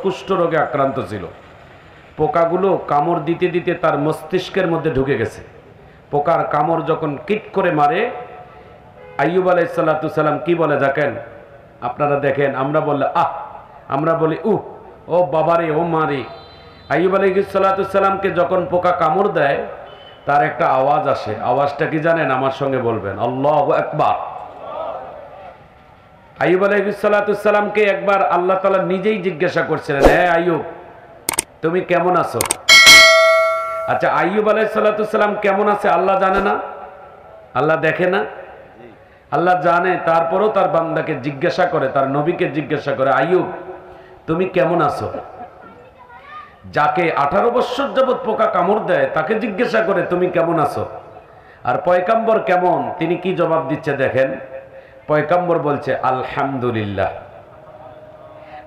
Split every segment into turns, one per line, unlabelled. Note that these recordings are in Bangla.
কুষ্ঠ রোগে আক্রান্ত ছিল। পোকাগুলো কামড় দিতে দিতে তার মস্তিষ্কের মধ্যে ঢুকে গেছে। পোকার কামড় যখন কিট করে মারে, আইয়ুব আলাইহিস সালাতু সালাম কি বলে দেখেন, আপনারা দেখেন, আমরা বললে আহ, আমরা বলি উহ, ও বাবারে, ও মারে। আইয়ুব আলাইহিস সালাতু সালামকে যখন পোকা কামড় দেয়, তার একটা আওয়াজ আসে। আওয়াজটা কি জানেন? আমার সঙ্গে বলবেন, আল্লাহু আকবার। আইয়ুব আলাইহিস সালাতু সালামকে একবার আল্লাহ তাআলা নিজেই জিজ্ঞাসা করছিলেন, হে আইয়ুব, তুমি কেমন আছো? আচ্ছা, আইয়ুব আলাইহিস সালাতু সালাম কেমন আছে আল্লাহ জানে না? আল্লাহ দেখে না? আল্লাহ জানে। তারপরও তার বান্দাকে জিজ্ঞাসা করে, তার নবীকে জিজ্ঞাসা করে, আইয়ুব তুমি কেমন আছো? যাকে 18 বছর যাবত পোকা কামড় দেয় তাকে জিজ্ঞাসা করে তুমি কেমন আছো। আর পয়গম্বর কেমন, তিনি কি জবাব দিচ্ছে দেখেন। পয়গম্বর বলছে আলহামদুলিল্লাহ।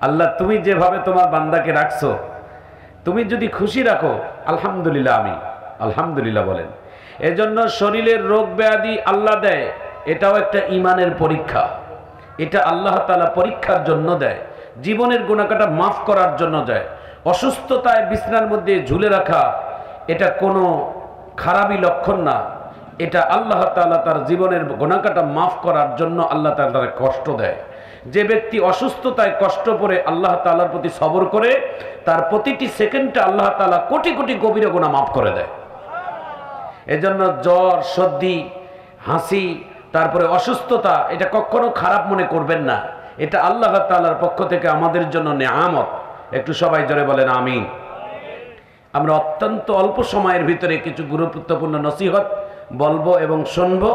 আল্লাহ তুমি যেভাবে তোমার বান্দাকে রাখছো, তুমি যদি খুশি রাখো, আলহামদুলিল্লাহ, আমি আলহামদুলিল্লাহ বলেন। এজন্য শরীরের রোগ ব্যাধি আল্লাহ দেয়, এটাও একটা ইমানের পরীক্ষা। এটা আল্লাহ তাআলা পরীক্ষার জন্য দেয়, জীবনের গুনাহটা মাফ করার জন্য দেয়। অসুস্থতায় বিছানার মধ্যে ঝুলে রাখা এটা কোনো খারাপই লক্ষণ না। এটা আল্লাহ তাআলা তার জীবনের গুনাহটা মাফ করার জন্য আল্লাহ তাআলা তার কষ্ট দেয়। যে ব্যক্তি অসুস্থতায় কষ্ট পড়ে আল্লাহ তাআলার প্রতি সবর করে, তার প্রতিটি সেকেন্ডে আল্লাহ তাআলা কোটি কোটি কবিরা গুনাহ মাফ করে দেয়। এজন্য জ্বর, সর্দি, হাসি, তারপরে অসুস্থতা, এটা কখনো খারাপ মনে করবেন না। এটা আল্লাহ তাআলার পক্ষ থেকে আমাদের জন্য নেয়ামত। একটু সবাই জোরে বলেন আমিন। আমরা অত্যন্ত অল্প সময়ের ভিতরে কিছু গুরুত্বপূর্ণ নসিহত বলবো এবং শুনবো,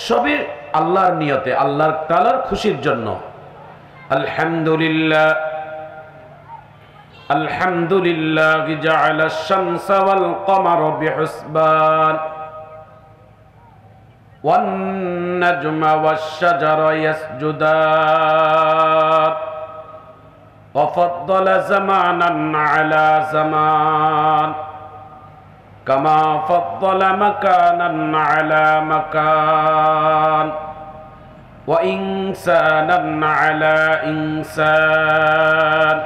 সবই আল্লাহর নিয়তে, আল্লাহ তাআলার খুশির জন্য। আলহামদুলিল্লাহ, আলহামদুলিল্লাহ জাআলা আশ-শামসা ওয়াল কমারা বিহুসবান ওয়ান নাজমা ওয়াশ-শাজারা ইয়াসজুদান وفضل زمانا على زمان كما فضل مكانا على مكان وإنسانا على إنسان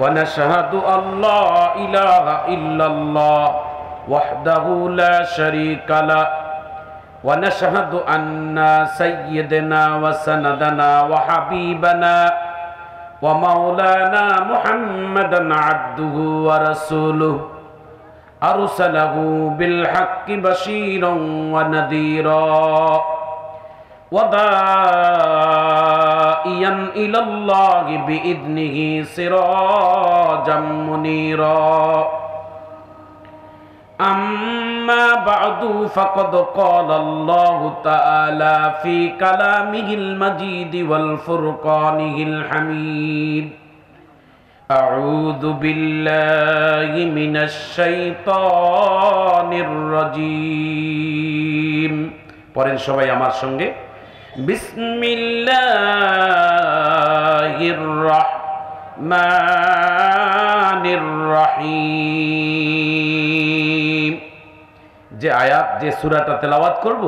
ونشهد أن لا إله إلا الله وحده لا شريك له ونشهد أن سيدنا وسندنا وحبيبنا ومولانا محمدا عبده ورسوله أرسله بالحق بشيرا ونذيرا وداعيا إلى الله بإذنه سراجا منيرا أما بعد فقد قال الله تعالى في كلامه المجيد والفرقانه الحميد أعوذ بالله من الشيطان الرجيم পড়েন সবাই আমার সঙ্গে বিসমিল্লাহির রাহমানির রহিম। যে আয়াত, যে সূরাটা তেলাওয়াত করব,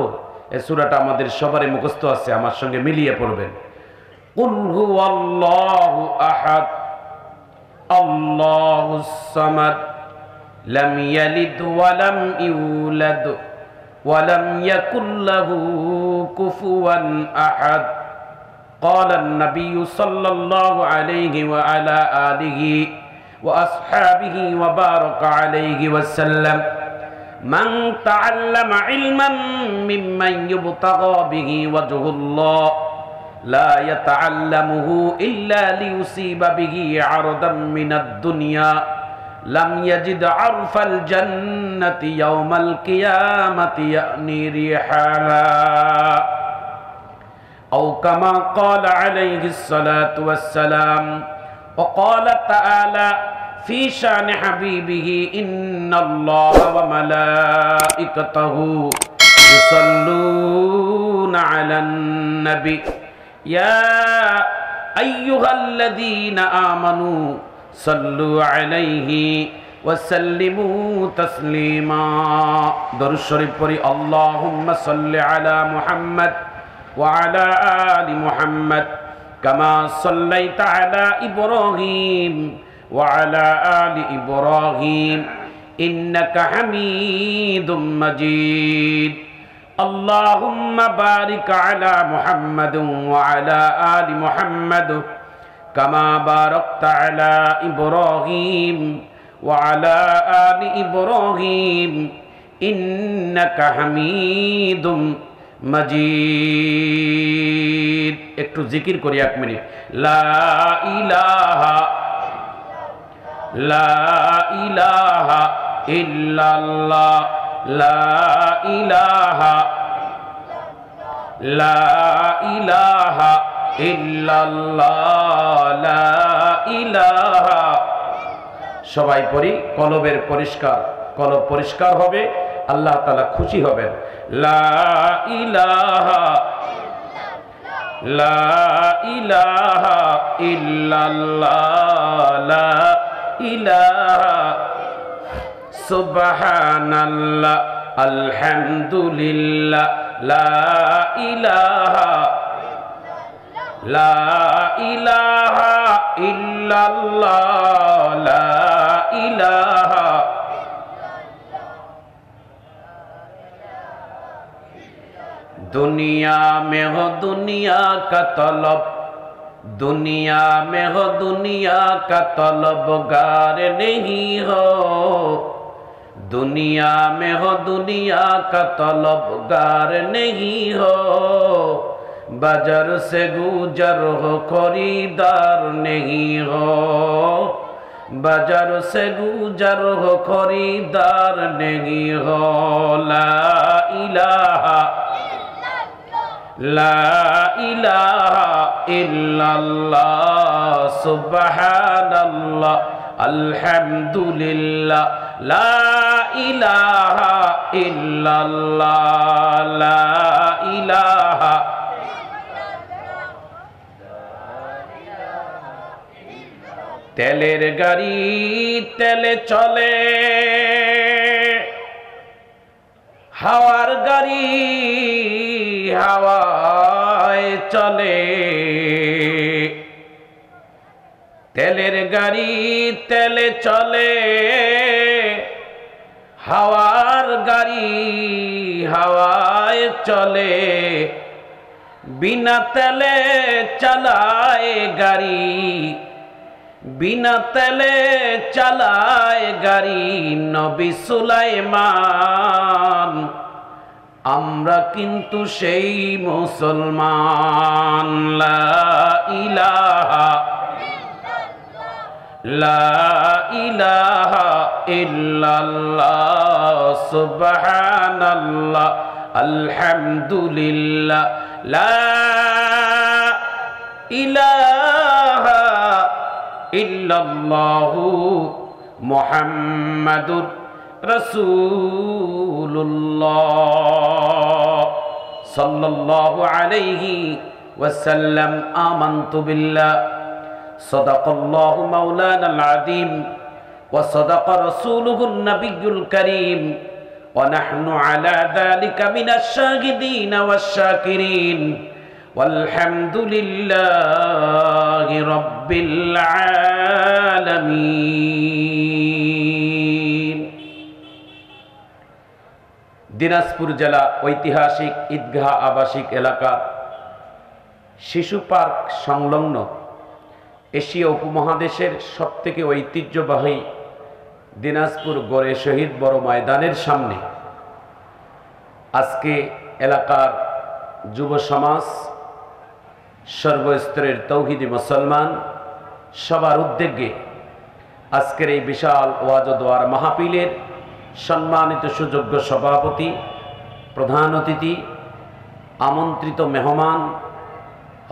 এই সূরাটা আমাদের সবারই মুখস্থ আছে, আমার সঙ্গে মিলিয়ে পড়বেন। কুল হুয়াল্লাহু আহাদ আল্লাহুস সামাদ লাম ইয়ালিদ ওয়া লাম ইউলাদ ওয়া লাম ইয়াকুল লাহু কুফুয়ান আহাদ। قال النبي صلى الله عليه وعلى آله وأصحابه وبارك عليه وسلم من تعلم علما ممن يبتغى به وجه الله لا يتعلمه إلا ليصيب به عرضا من الدنيا لم يجد عرف الجنة يوم القيامة يأني ريحها أو كما قال عليه الصلاة والسلام. وقال تعالى في شان حبيبه إن الله وملائكته يصلون على النبي يا أيها الذين آمنوا صلوا عليه وسلموا تسليما. درود شريف পড়ি اللهم صل على محمد وعلى آل محمد কামা সাল্লাইতা আলা ইব্রাহিম ওয়া আলা আলি ইব্রাহিম ইন্নাকা হামিদুম মাজিদ। আল্লাহুম্মা বারিক আলা মুহাম্মাদিন ওয়া আলা আলি মুহাম্মাদ কামা বারাকতা আলা ইব্রাহিম ওয়া আলা আলি ইব্রাহিম ইন্নাকা হামিদুম মাজিদ। একটু জিকির করি 1 মিনিট। লা ইলাহা ইল্লাল্লাহ, লা ইলাহা ইল্লাল্লাহ, লা ইলাহা। সবাই পড়ি, কলবের পরিষ্কার, কলব পরিষ্কার হবে, আল্লাহ তাআলা খুশি হবেন। লা ইলাহা ইল্লাল্লাহ, লা ইলাহা সুবহানাল্লাহ আলহামদুলিল্লাহ, লা ইলাহা ইল্লাল্লাহ, লা ইলাহা। दुनिया में हो दुनिया का तलब, दुनिया में हो दुनिया का तलबगार नहीं हो, दुनिया में हो दुनिया का तलबगार नहीं हो, बाजार से गुजर हो खरीदार नहीं हो, बाजार से गुजर हो खरीदार नहीं हो। ला इलाहा इल्लल्लाह सुबहानल्लाह अल्हम्दुलिल्लाह, ला इलाहा इल्लल्लाह, ला इलाहा। তেলের গাড়ি তেলে চলে, হাওয়ার গাড়ি হাওয়ায় চলে, তেলের গাড়ি তেলে চলে, হাওয়ার গাড়ি হাওয়ায় চলে, বিনা তেলে চালায় গাড়ি, বিনা তেলে চালায় গাড়ি নবী সুলাইমান, আমরা কিন্তু সেই মুসলমান। লা ইলাহা ইল্লাল্লাহ সুবহানাল্লাহ আলহামদুলিল্লাহ, লা ইলাহা ইল্লাল্লাহু মুহাম্মাদুর রাসূলুল্লাহ সাল্লাল্লাহু আলাইহি ওয়াসাল্লাম। আমানতু বিল্লাহ সাদাকাল্লাহু মাওলানাল আযীম ওয়া সাদাকা রাসূলুহুন নাবিয়্যুল কারীম ওয়া নাহনু আলা যালিকা মিনাশ শাহিদিন ওয়াশ শাকিরিন ওয়ালহামদুলিল্লাহি রাব্বিল আলামিন। দিনাজপুর জেলা ঐতিহাসিক ঈদগাহ আবাসিক এলাকা শিশু পার্ক সংলগ্ন এশিয়া উপমহাদেশের সবথেকে ঐতিহ্যবাহী দিনাজপুর গড়ে শহীদ বড় ময়দানের সামনে আজকে এলাকার যুব সমাজ, সর্বস্তরের তৌহিদি মুসলমান সবার উদ্যোগে আজকের এই বিশাল ওয়াজ ও দোয়ার মাহফিলের সম্মানিত সুযোগ্য সভাপতি, প্রধান অতিথি, আমন্ত্রিত মেহমান,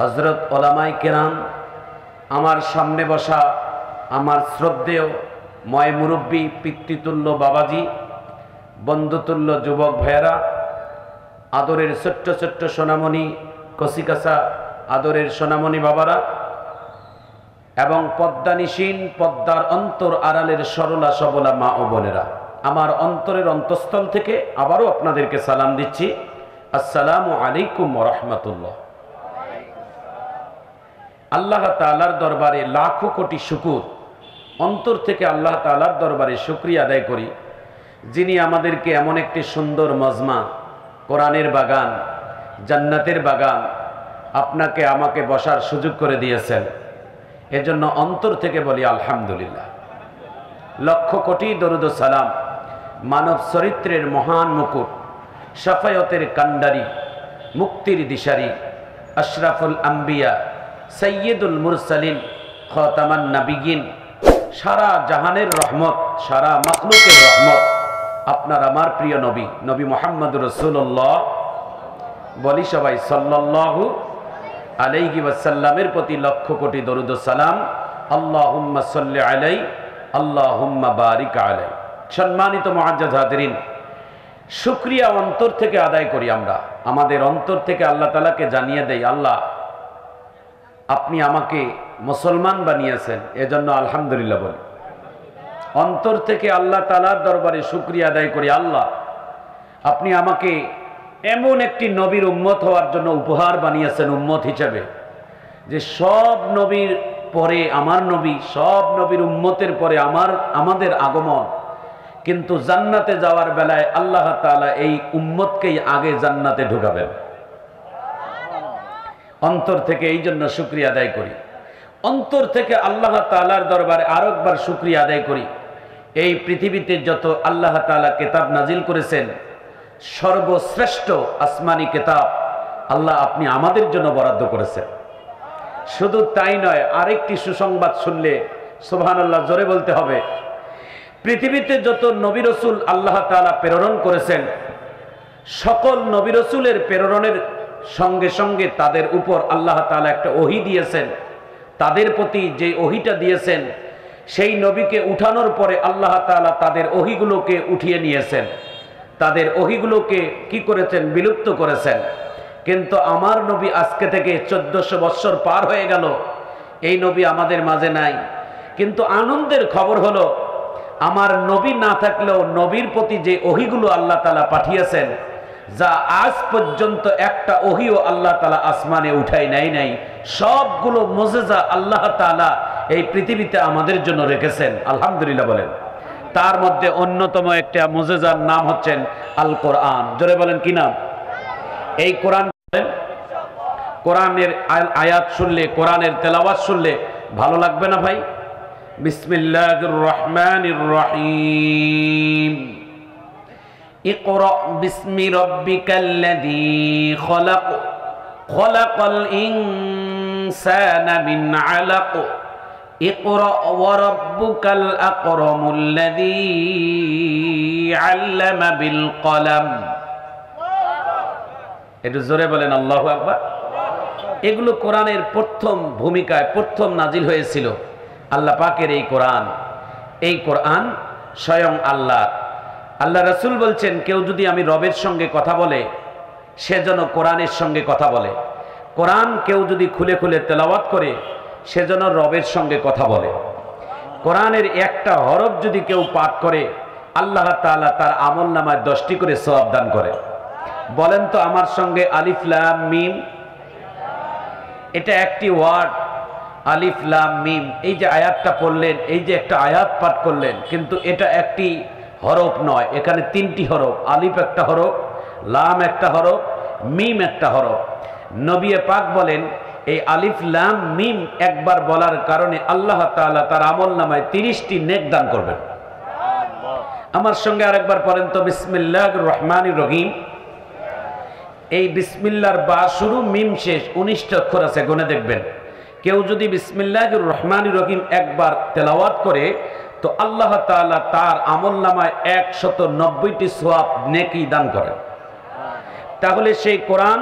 হযরত ওলামায়ে কেরাম, আমার সামনে বসা আমার শ্রদ্ধেয় ময় মুরব্বী, পিতৃতুল্য বাবাজি, বন্ধুতুল্য যুবক ভাইয়েরা, আদরের ছোট্ট ছোট্ট সোনামণি কচিকাচা আদরের সোনামণি বাবারা এবং পদ্মানিসীন পদ্মার অন্তর আড়ালের সরলা সবলা মা ও বোনেরা, আমার অন্তরের অন্তঃস্থল থেকে আবারও আপনাদেরকে সালাম দিচ্ছি। আসসালামু আলাইকুম ওয়া রাহমাতুল্লাহ। আল্লাহ তাআলার দরবারে লাখো কোটি শুকর, অন্তর থেকে আল্লাহ তাআলার দরবারে শুকরিয়া আদায় করি, যিনি আমাদেরকে এমন একটি সুন্দর মজমা, কোরআনের বাগান, জান্নাতের বাগান আপনাকে আমাকে বসার সুযোগ করে দিয়েছেন। এজন্য অন্তর থেকে বলি আলহামদুলিল্লাহ। লক্ষ কোটি দরুদ ও সালাম মানব চরিত্রের মহান মুকুট, শাফায়তের কান্ডারি, মুক্তির দিশারি, আশরাফুল আম্বিয়া, সৈয়দুল মুরসালিন, খাতামান নাবিয়িন, সারা জাহানের রহমত, সারা মাখলুকের রহমত, আপনার আমার প্রিয় নবী নবী মুহাম্মদুর রাসূলুল্লাহ, বলি সবাই সাল্লাল্লাহু আলাইহি ওয়াসাল্লামের প্রতি লক্ষ কোটি দরুদ ও সালাম। আল্লাহুম্মা সাল্লি আলাইহি, আল্লাহুম্মা বারিক আলাইহি। সম্মানিত মুআজ্জাজ হাজিরিন, শুকরিয়া অন্তর থেকে আদায় করি আমরা, আমাদের অন্তর থেকে আল্লাহ তাআলাকে জানিয়ে দেই, আল্লাহ আপনি আমাকে মুসলমান বানিয়েছেন, এজন্য আলহামদুলিল্লাহ বলি। অন্তর থেকে আল্লাহ তাআলার দরবারে শুকরিয়া আদায় করি, আল্লাহ আপনি আমাকে এমন একটি নবীর উম্মত হওয়ার জন্য উপহার বানিয়েছেন, উম্মত হিসেবে, যে সব নবীর পরে আমার নবী, সব নবীর উম্মতের পরে আমাদের আগমন, কিন্তু জান্নাতে যাওয়ার বেলায় আল্লাহ তাআলা এই উম্মতকেই আগে জান্নাতে ঢুকাবেন। অন্তর থেকে এই জন্য শুকরিয়া আদায় করি। অন্তর থেকে আল্লাহ তাআলার দরবারে আরেকবার শুকরিয়া আদায় করি, এই পৃথিবীতে যত আল্লাহ তাআলা কিতাব নাজিল করেছেন, সর্বশ্রেষ্ঠ আসমানি কিতাব আল্লাহ আপনি আমাদের জন্য বরাদ্দ করেছেন। শুধু তাই নয়, আরেকটি সুসংবাদ শুনলে সুবহানাল্লাহ জোরে বলতে হবে। পৃথিবীতে যত নবী রাসূল আল্লাহ তাআলা প্রেরণ করেছেন, সকল নবী রাসূলের প্রেরণের সঙ্গে সঙ্গে তাদের উপর আল্লাহ তাআলা একটা ওহী দিয়েছেন। তাদের প্রতি যে ওহীটা দিয়েছেন, সেই নবীকে উঠানোর পরে আল্লাহ তাআলা তাদের ওহীগুলোকে উঠিয়ে নিয়েছেন, তাদের ওহীগুলোকে কি করেছেন? বিলুপ্ত করেছেন। কিন্তু আমার নবী আজকে থেকে 1400 বৎসর পার হয়ে গেল, এই নবী আমাদের মাঝে নাই। কিন্তু আনন্দের খবর হলো, আমার নবী না থাকলেও নবীর প্রতি যে ওহীগুলো আল্লাহ তাআলা পাঠিয়েছেন, যা আজ পর্যন্ত একটা ওহীও আল্লাহ তাআলা আসমানে উঠাই নাই, সবগুলো মুজিজা আল্লাহ তাআলা এই পৃথিবীতে আমাদের জন্য রেখেছেন। আলহামদুলিল্লাহ বলেন। তার মধ্যে অন্যতম একটা মুজিজার নাম হচ্ছেন আল কোরআন। জোরে বলেন কি নাম? এই কোরআন, কোরআনের আয়াত শুনলে, কোরআনের তেলাওয়াত শুনলে ভালো লাগবে না ভাই? বিসমিল্লাহির রহমানির রহিম। ইকরা বিসমি রাব্বিকাল্লাযী খলাক, খলাকাল ইনসানা মিন আলাক, ইকরা ওয়া রাব্বুকাল আকরামুল্লাযী আল্লামা বিল কলম। একটু জোরে বলেন আল্লাহু আকবার। এগুলো কোরআনের প্রথম ভূমিকায় প্রথম নাজিল হয়েছিল আল্লাহ পাকের এই কোরআন। এই কোরআন স্বয়ং আল্লাহ রাসূল বলছেন, কেউ যদি আমি রবের সঙ্গে কথা বলে, সে যেন কোরআনের সঙ্গে কথা বলে। কোরআন কেউ যদি খুলে খুলে তেলাওয়াত করে, সে যেন রবের সঙ্গে কথা বলে। কোরআনের একটা হরফ যদি কেউ পাঠ করে, আল্লাহ তাআলা তার আমলনামায় 10টি করে সওয়াব দান করে। বলেন তো আমার সঙ্গে, আলিফ লাম মিম। এটা একটি ওয়ার্ড, আলিফ লাম মিম। এই যে আয়াতটা পড়লেন, এই যে একটা আয়াত পাঠ করলেন, কিন্তু এটা একটি হরফ নয়, এখানে 3টি হরফ। আলিফ একটা হরফ, লাম একটা হরফ, মিম একটা হরফ। নবী পাক বলেন, এই আলিফ লাম মিম একবার বলার কারণে আল্লাহ তাআলা তার আমলনামায় 30টি নেক দান করবেন। আমার সঙ্গে আরেকবার পড়েন তো, বিসমিল্লাহির রহমানির রহিম। এই বিসমিল্লাহর বা শুরু, মিম শেষ, 19টা অক্ষর আছে, গুনে দেখবেন। কেউ যদি বিসমিল্লাহির রহমানির রহিম একবার তেলাওয়াত করে, তো আল্লাহ তাআলা তার আমলনামায় 190টি সওয়াব নেকি দান করেন। তাহলে সেই কোরআন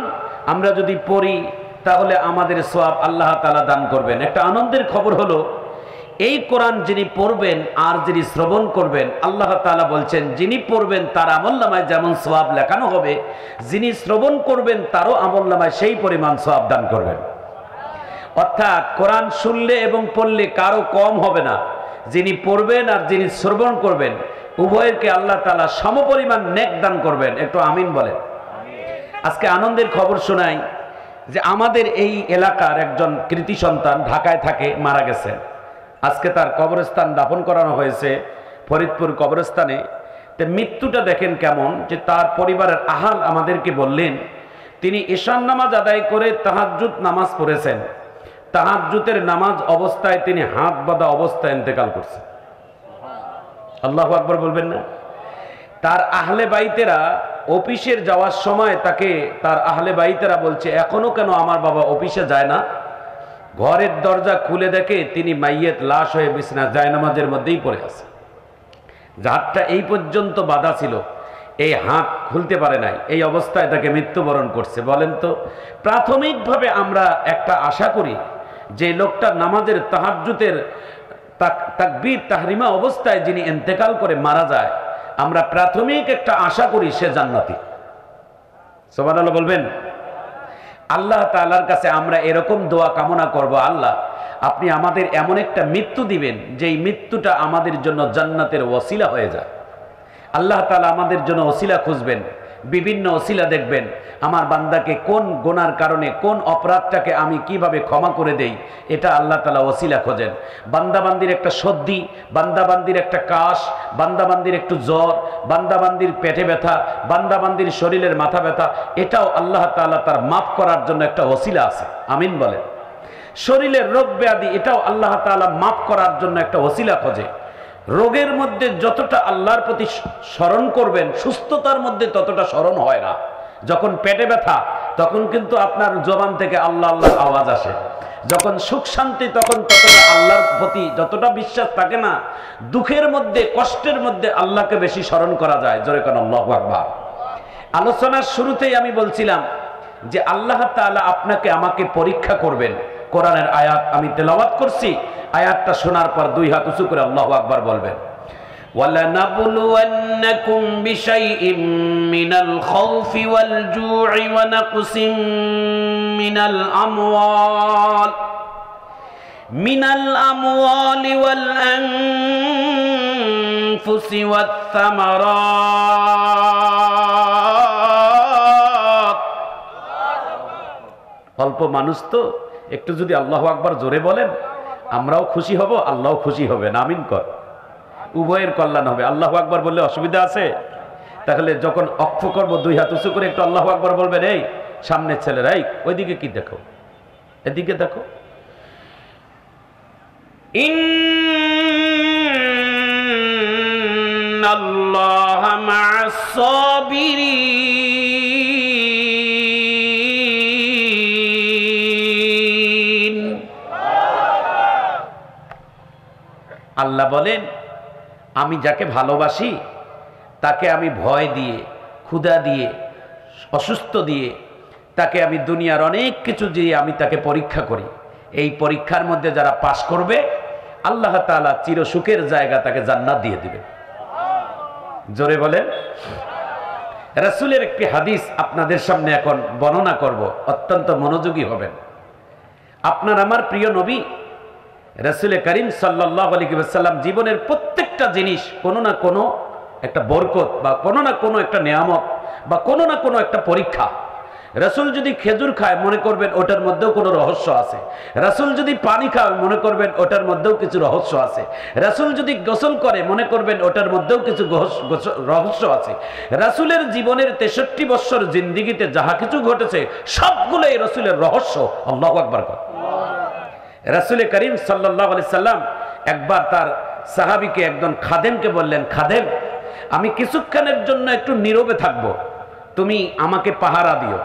আমরা যদি পড়ি, তাহলে আমাদের সওয়াব আল্লাহ তাআলা দান করবেন। একটা আনন্দের খবর হলো, এই কোরআন যিনি পড়বেন আর যিনি শ্রবণ করবেন, আল্লাহ তাআলা বলছেন, যিনি পড়বেন তার আমলনামায় যেমন সওয়াব লেখানো হবে, যিনি শ্রবণ করবেন তারও আমলনামায় সেই পরিমাণ সওয়াব দান করবেন। অর্থাৎ কোরআন শুনলে এবং পড়লে কারো কম হবে না। যিনি পড়বেন আর যিনি শ্রবণ করবেন, উভয়কে আল্লাহ তাআলা সমপরিমাণ নেক দান করবেন। একটু আমিন বলেন। আজকে আনন্দের খবর শোনাই, যে আমাদের এই এলাকার একজন কৃতি সন্তান ঢাকায় থাকে, মারা গেছেন। আজকে তার কবরস্থান দাফন করানো হয়েছে ফরিদপুর কবরস্থানে। তো মৃত্যুটা দেখেন কেমন, যে তার পরিবারের আহাল আমাদেরকে বললেন তিনি ঈশান নামাজ আদায় করে তাহাজ্জুদ নামাজ পড়েছেন। তাহাজ্জুদের নামাজ অবস্থায় তিনি হাত বাঁধা অবস্থায় ইন্তেকাল করছেন। আল্লাহু আকবার বলবেন না? তার আহলে বাইতেরা অফিসের যাওয়ার সময় তাকে তার আহলে বাইতেরা বলছে, এখনো কেন আমার বাবা অফিসে যায় না? ঘরের দরজা খুলে দেখে তিনি মাইয়েত লাশ হয়ে বিছানা জায়নামাজের মধ্যেই পড়ে আছে। হাতটা এই পর্যন্ত বাঁধা ছিল, এই হাত খুলতে পারে নাই, এই অবস্থায় তাকে মৃত্যুবরণ করছে। বলেন তো, প্রাথমিকভাবে আমরা একটা আশা করি যে লোকটা নামাজের তাহাজ্জুদের তাকবীর তাহরিমা অবস্থায় যিনি ইন্তেকাল করে মারা যায়, আমরা প্রাথমিক একটা আশা করি সে জান্নাতি। সুবহানাল্লাহ বলবেন। আল্লাহ তাআলার কাছে আমরা এরকম দোয়া কামনা করব, আল্লাহ আপনি আমাদের এমন একটা মৃত্যু দিবেন যেই মৃত্যুটা আমাদের জন্য জান্নাতের ওসিলা হয়ে যায়। আল্লাহ তাআলা আমাদের জন্য ওসিলা খুঁজবেন, বিভিন্ন ওসিলা দেখবেন আমার বান্দাকে কোন গুনার কারণে কোন অপরাধটাকে আমি কিভাবে ক্ষমা করে দেই, এটা আল্লাহ তাআলা ওসিলা খোঁজেন। বান্দাবান্দির একটা সর্দি, বান্দাবান্দির একটা কাশ, বান্দাবান্দির একটু জ্বর, বান্দাবান্দির পেটে ব্যথা, বান্দাবান্দির শরীরের মাথা ব্যথা, এটাও আল্লাহ তাআলা তার মাফ করার জন্য একটা ওসিলা আছে। আমিন বলেন। শরীরের রোগ ব্যাধি, এটাও আল্লাহ তাআলা মাফ করার জন্য একটা ওসিলা খোঁজে। রোগের মধ্যে যতটা আল্লাহর প্রতি স্মরণ করবেন, সুস্থতার মধ্যে ততটা স্মরণ হয় না। যখন পেটে ব্যথা তখন কিন্তু আপনার জবান থেকে আল্লাহ আল্লাহর আওয়াজ আসে। যখন সুখ শান্তি তখন ততটা আল্লাহর প্রতি যতটা বিশ্বাস থাকে না। দুঃখের মধ্যে কষ্টের মধ্যে আল্লাহকে বেশি স্মরণ করা যায়। জোরে কোন আল্লাহু আকবার। আলোচনার শুরুতেই আমি বলছিলাম যে আল্লাহ তাআলা আপনাকে আমাকে পরীক্ষা করবেন। কোরআনের আয়াত আমি তেলাওয়াত করছি, আয়াতটা শোনার পর দুই হাত উঁচু করে আল্লাহু আকবার বলবেন। وَلَنَبْلُوَنَّكُمْ بِشَيْءٍ مِّنَ الْخَوْفِ وَالْجُوعِ وَنَقْصٍ مِّنَ الْأَمْوَالِ وَالْأَنفُسِ وَالثَّمَرَاتِ। অল্প মানুষ তো, একটু যদি আল্লাহু আকবার জোরে বলেন আমরাও খুশি হব, আল্লাহও খুশি হবেন। আমিন কর, উভয়ের কল্যাণ হবে। আল্লাহু আকবার বললে অসুবিধা আছে? তাহলে যখন অক্ষ করবো দুই হাত উঁচু করে একটু আল্লাহু আকবার বলবেন। এই সামনের ছেলেরা, এই ওইদিকে কি দেখো, এদিকে দেখো। ইন্নাল্লাহা মা'আস সাবিরিন। আল্লাহ বলেন আমি যাকে ভালোবাসি তাকে আমি ভয় দিয়ে, ক্ষুধা দিয়ে, অসুস্থ দিয়ে, তাকে আমি দুনিয়ার অনেক কিছু দিয়ে আমি তাকে পরীক্ষা করি। এই পরীক্ষার মধ্যে যারা পাশ করবে আল্লাহ তাআলা চিরসুখের জায়গা তাকে জান্নাত দিয়ে দিবেন। জোরে বলেন। রাসূলের একটি হাদিস আপনাদের সামনে এখন বর্ণনা করব, অত্যন্ত মনোযোগী হবেন। আপনার আমার প্রিয় নবী রাসূল করিম সাল্লাল্লাহু আলাইহি ওয়াসাল্লাম জীবনের প্রত্যেকটা জিনিস কোনো না কোনো একটা বরকত বা কোনো না কোনো একটা নিয়ামত বা কোনো না কোনো একটা পরীক্ষা। রাসূল যদি খেজুর খায় মনে করবেন ওটার মধ্যেও কোনো রহস্য আছে। রাসূল যদি পানি খায় মনে করবেন ওটার মধ্যেও কিছু রহস্য আছে। রাসূল যদি গোসল করে মনে করবেন ওটার মধ্যেও কিছু রহস্য আছে। রাসূলের জীবনের 63 বছর জিন্দেগিতে যাহা কিছু ঘটেছে সবগুলোই রাসূলের রহস্য। আল্লাহু আকবার। রাসূল করিম সাল্লাল্লাহু আলাইহি সাল্লাম একবার তার সাহাবীকে একজন খাদেমকে বললেন, খাদেম আমি কিছুক্ষণের জন্য একটু নীরবে থাকব, তুমি আমাকে পাহারা দিও,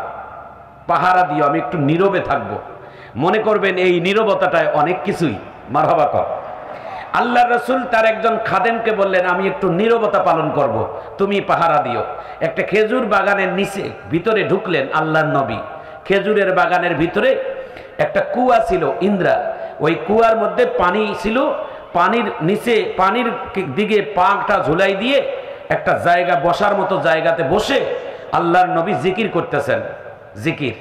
আমি একটু নীরবে থাকব। মনে করবেন এই নীরবতাটায় অনেক কিছুই। মারহাবা কর। আল্লাহর রাসূল তার একজন খাদেমকে বললেন আমি একটু নীরবতা পালন করব, তুমি পাহারা দিও। একটা খেজুর বাগানের নিচে ভিতরে ঢুকলেন আল্লাহর নবী। খেজুরের বাগানের ভিতরে একটা কুয়া ছিল ইন্দ্রা, ওই কুয়ার মধ্যে পানি ছিল। পানির নিচে পানির দিকে পাটা ঝুলাই দিয়ে একটা জায়গা, বসার মতো জায়গাতে বসে আল্লাহর নবী জিকির করতেছেন। জিকির,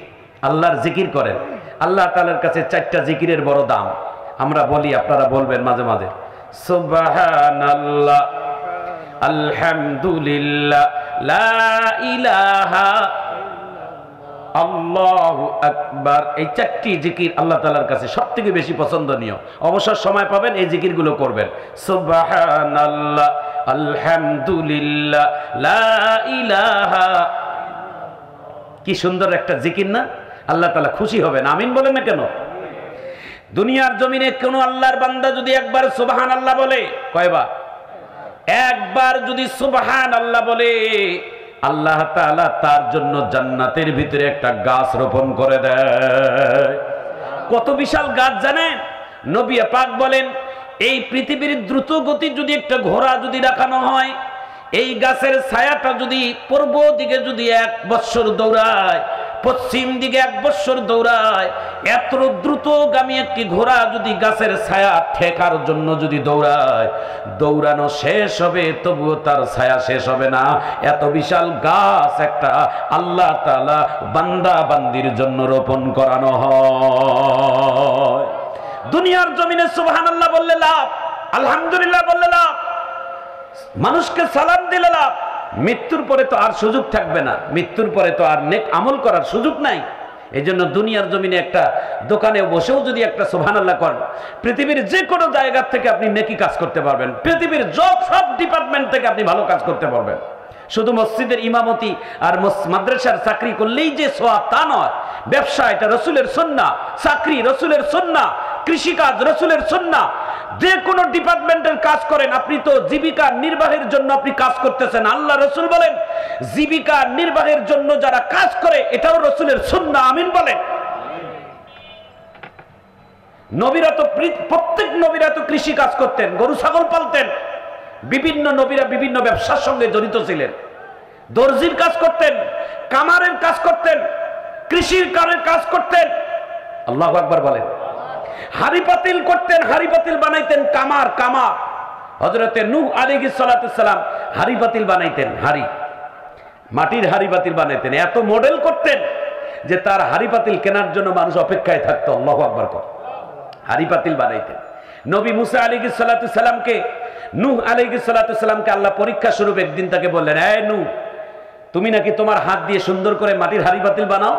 আল্লাহর জিকির করেন। আল্লাহ তাআলার কাছে 4টা জিকিরের বড় দাম। আমরা বলি, আপনারা বলবেন মাঝে মাঝে, সুবহানাল্লাহ, আলহামদুলিল্লাহ, লা ইলাহা আল্লাহু আকবার। এই চারটি জিকির আল্লাহ তাআলার কাছে সবথেকে বেশি পছন্দনীয়। অবসর সময় পাবেন এই জিকিরগুলো করবেন। সুবহানাল্লাহ, আলহামদুলিল্লাহ, লা ইলাহা। কি সুন্দর একটা জিকির না? আল্লাহ তাআলা খুশি হবেন। আমিন বলেন না কেন? দুনিয়ার জমিনে কোন আল্লাহর বান্দা যদি একবার সুবহানাল্লাহ বলে, কয়বার? একবার যদি সুবহানাল্লাহ বলে, আল্লাহ তাআলা তার জন্য জান্নাতের ভিতরে একটা গাছ রোপণ করে দেয়। কত বিশাল গাছ জানেন? নবী পাক বলেন, এই পৃথিবীর দ্রুত গতি যদি একটা ঘোড়া যদি রাখানো হয়, এই গাছের ছায়াটা যদি পূর্ব দিকে যদি 1 বৎসর দৌড়ায়, পশ্চিম দিকে 1 বৎসর দৌড়ায়, এত দ্রুতগামী একটি ঘোড়া যদি গাছের ছায়া ঠেকার জন্য যদি দৌড়ায়, দৌড়ানো শেষ হবে তবুও তার ছায়া শেষ হবে না। এত বিশাল গাছ একটা আল্লাহ তাআলা বান্দা বান্দির জন্য রোপণ করানো হয়। দুনিয়ার জমিনে সুবহানাল্লাহ বললে লাভ, আলহামদুলিল্লাহ বললে লাভ, মানুষকে সালাম দিলে লাভ। মৃত্যুর পরে তো আর সুযোগ থাকবে না, মৃত্যুর পরে তো আর নেক আমল করার সুযোগ নাই। এই জন্য দুনিয়ার জমিনে একটা দোকানে বসেও যদি একটা সুবহানাল্লাহ করেন, পৃথিবীর যে কোনো জায়গা থেকে আপনি নেকি কাজ করতে পারবেন, পৃথিবীর সব ডিপার্টমেন্ট থেকে আপনি ভালো কাজ করতে পারবেন। শুধু মসজিদের ইমামতি আর মাদ্রাসার চাকরি করলেই যে সওয়াব তা নয়। ব্যবসা এটা রাসূলের সুন্নাহ, চাকরি রাসূলের সুন্নাহ, কৃষিকাজ রাসূলের সুন্নাহ। যে কোনো ডিপার্টমেন্টের কাজ করেন, আপনি তো জীবিকা নির্বাহের জন্য আপনি কাজ করতেছেন। আল্লাহ রাসূল বলেন, জীবিকা নির্বাহের জন্য যারা কাজ করে এটাও রাসূলের সুন্নাহ। আমিন বলেন। নবীরা তো প্রত্যেক নবীরা তো কৃষি কাজ করতেন, গরু ছাগল পালতেন। বিভিন্ন নবীরা বিভিন্ন ব্যবসার সঙ্গে জড়িত ছিলেন। দর্জির কাজ করতেন, কামারের কাজ করতেন, কৃষির কাজ করতেন। আল্লাহু আকবার বলেন। হাড়ি পাতিল করতেন, হাড়ি পাতিল বানাইতেন কামার। হযরতে নূহ আলাইহিস সালাতু সালাম হাড়ি পাতিল বানাইতেন, মাটির হাড়ি পাতিল বানাইতেন। এত মডেল করতেন যে তার হাড়ি পাতিল কেনার জন্য মানুষ অপেক্ষায় থাকতো। আল্লাহু আকবার কর। হাড়ি পাতিল বানাইতেন। নবী মুসা আলাইহিস সালাতু সালামকে, নূহ আলাইহিস সালাতু সালামকে আল্লাহ পরীক্ষা স্বরূপ একদিন তাকে বললেন, এই নূহ, তুমি নাকি তোমার হাত দিয়ে সুন্দর করে মাটির হাড়ি পাতিল বানাও?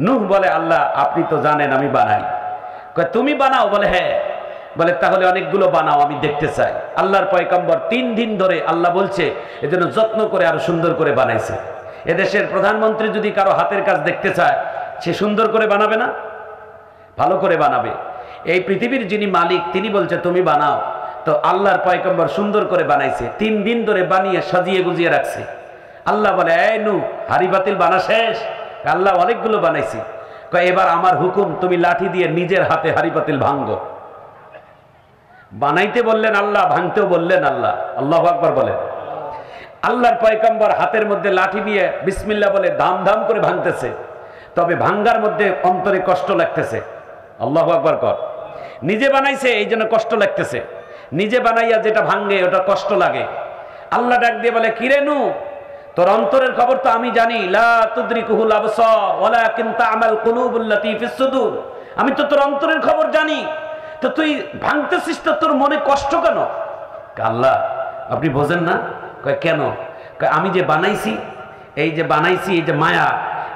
নূহ বলে, আল্লাহ আপনি তো জানেন আমি বানাই। তুমি বানাও? বলে হ্যাঁ। বলে তাহলে অনেকগুলো বানাও, আমি দেখতে চাই। আল্লাহর পয়গম্বর 3 দিন ধরে, আল্লাহ বলছে এজন্য যত্ন করে আরো সুন্দর করে বানাইছে। এদেশের প্রধানমন্ত্রী যদি কারো হাতের কাজ দেখতে চায়, সে সুন্দর করে বানাবে না? ভালো করে বানাবে। এই পৃথিবীর যিনি মালিক তিনি বলছে তুমি বানাও। তো আল্লাহর পয়গম্বর সুন্দর করে বানাইছে, 3 দিন ধরে বানিয়ে সাজিয়ে গুজিয়ে রাখছে। আল্লাহ বলে, এই নূহ, হাড়ি পাতিল বানা শেষ? আল্লাহ অনেকগুলো বানাইছি। এবার আমার হুকুম, তুমি লাঠি দিয়ে নিজের হাতে হাড়ি পাতিল ভাঙ্গো। বানাইতে বললেন আল্লাহ, ভাঙতেও বললেন আল্লাহ। আল্লাহু আকবার বলেন। আল্লাহর পয়গম্বর হাতের মধ্যে লাঠি নিয়ে বিসমিল্লাহ বলে ধাম ধাম করে ভাঙতেছে, তবে ভাঙ্গার মধ্যে অন্তরে কষ্ট লাগতেছে। আল্লাহু আকবার কর। নিজে বানাইছে এই জন্য কষ্ট লাগতেছে। নিজে বানাইয়া যেটা ভাঙ্গে ওটা কষ্ট লাগে। আল্লাহ ডাক দিয়ে বলে, কিরে নূহ, তোর অন্তরের খবর তো আমি জানি। লা তুদরিকুহুল আবসার ওয়ালাকিন তা'মাল কুলুবুল্লাতী ফিস সুদূর। আমি তো তোর অন্তরের খবর জানি। তো তুই ভাঙতেছিস তো তোর মনে কষ্ট কেন? আল্লাহ আপনি বোঝেন না? কয় কেন? কয় আমি যে বানাইছি, এই যে বানাইছি, এই যে মায়া,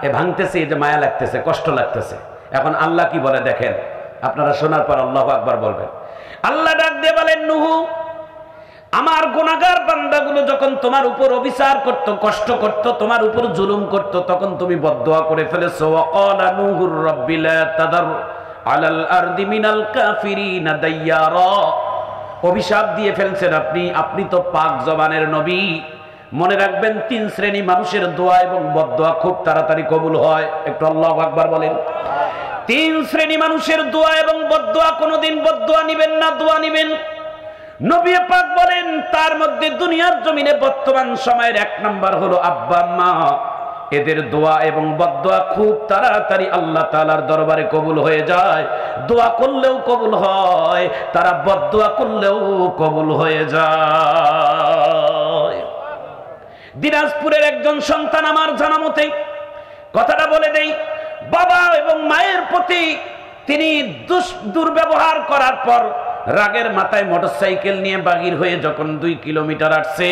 এ ভাঙতেছে, এই যে মায়া লাগতেছে, কষ্ট লাগতেছে। এখন আল্লাহ কি বলে দেখেন, আপনারা শোনার পর আল্লাহু আকবার বলবেন। আল্লাহ ডাক দিয়ে বলেন, নূহ, আমার গুনাহগার বান্দাগুলো যখন তোমার উপর অবিচার করত, কষ্ট করত, তোমার উপর জুলুম করত, তখন তুমি বদদুয়া করে ফেলেছো। ওয়াকালা নূহুর রাব্বি লা তাদার আলাল আরদি মিনাল কাফিরিনা দাইয়ারা। অভিশাপ দিয়ে ফেলছেন আপনি তো পাক জবানের নবী। মনে রাখবেন 3 শ্রেণী মানুষের দোয়া এবং বদদুয়া খুব তাড়াতাড়ি কবুল হয়। একটু আল্লাহু আকবার বলেন। 3 শ্রেণী মানুষের দোয়া এবং বদদুয়া, কোনোদিন বদদুয়া নিবেন না, দোয়া নিবেন। নবী পাক বলেন তার মধ্যে দুনিয়ার জমিনে বর্তমান সময়ের 1 নাম্বার হলো আব্বা আম্মা। এদের দোয়া এবং বদদুয়া খুব তাড়াতাড়ি আল্লাহ তাআলার দরবারে কবুল হয়ে যায়। দোয়া করলেও কবুল হয়, তারা বদদুয়া করলেও কবুল হয়ে যায়। দিনাজপুরের একজন সন্তান আমার জানা মতে, কথাটা বলে দেই, বাবা এবং মায়ের প্রতি তিনি দুর্ব্যবহার করার পর রাগের মাথায় মোটরসাইকেল নিয়ে বাগির হয়ে যখন 2 কিলোমিটার আসছে,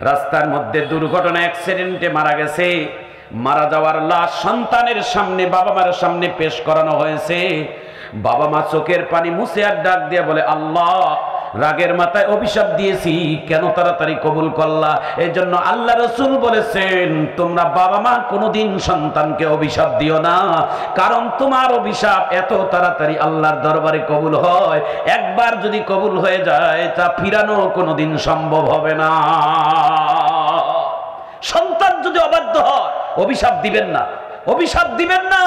রাস্তার মধ্যে দুর্ঘটনা, অ্যাক্সিডেন্টে মারা গেছে। মারা যাওয়ার লাশ সন্তানের সামনে, বাবা মার সামনে পেশ করানো হয়েছে। বাবা মা চোখের পানি মুছে আর ডাক দিয়ে বলে, আল্লাহ, রাগের মাথায় অভিশাপ দিয়েছি, কেন তাড়াতাড়ি কবুল করলা? এই জন্য আল্লাহ রাসূল বলেছেন, তোমরা বাবা মা কোনোদিন সন্তানকে অভিশাপ দিও না, কারণ তোমার অভিশাপ এত তাড়াতাড়ি আল্লাহর দরবারে কবুল হয়, একবার যদি কবুল হয়ে যায় তা ফিরানো কোনোদিন সম্ভব হবে না। সন্তান যদি অবাধ্য হয়, অভিশাপ দিবেন না, অভিশাপ দিবেন না,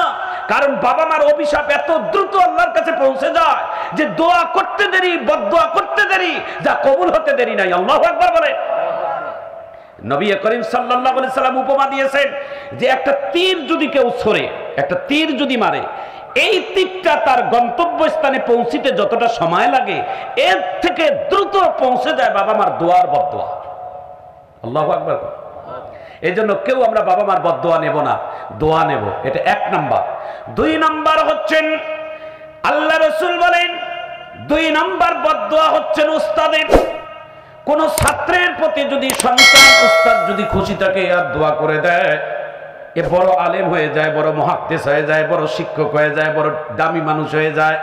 কারণ বাবা মার অভিশাপ এত দ্রুত আল্লাহর কাছে পৌঁছে যায় যে দোয়া করতে দেরি, বদদোয়া করতে দেরি, যা কবুল হতে দেরি নাই। আল্লাহু আকবার বলে। নবী করিম সাল্লাল্লাহু আলাইহি সাল্লাম উপমা দিয়েছেন যে একটা তীর যদি কেউ ছোড়ে, একটা তীর যদি মারে, এই তীরটা তার গন্তব্যস্থানে পৌঁছিতে যতটা সময় লাগে, এর থেকে দ্রুত পৌঁছে যায় বাবা মার দোয়ার বদদোয়া। আল্লাহু আকবার। এই জন্য কেউ আমরা বাবা মার বদদোয়া নেব না, দোয়া নেব, এটা এক নাম্বার। দুই নাম্বার হচ্ছেন, আল্লাহ রাসূল বলেন, দুই নাম্বার বদদোয়া হচ্ছেন উস্তাদের। কোন ছাত্রের প্রতি যদি সন্তান, উস্তাদ যদি খুশি থাকে আর দোয়া করে দেয়, এ বড় আলেম হয়ে যায়, বড় মুহাদ্দিস হয়ে যায়, বড় শিক্ষক হয়ে যায়, বড় দামি মানুষ হয়ে যায়।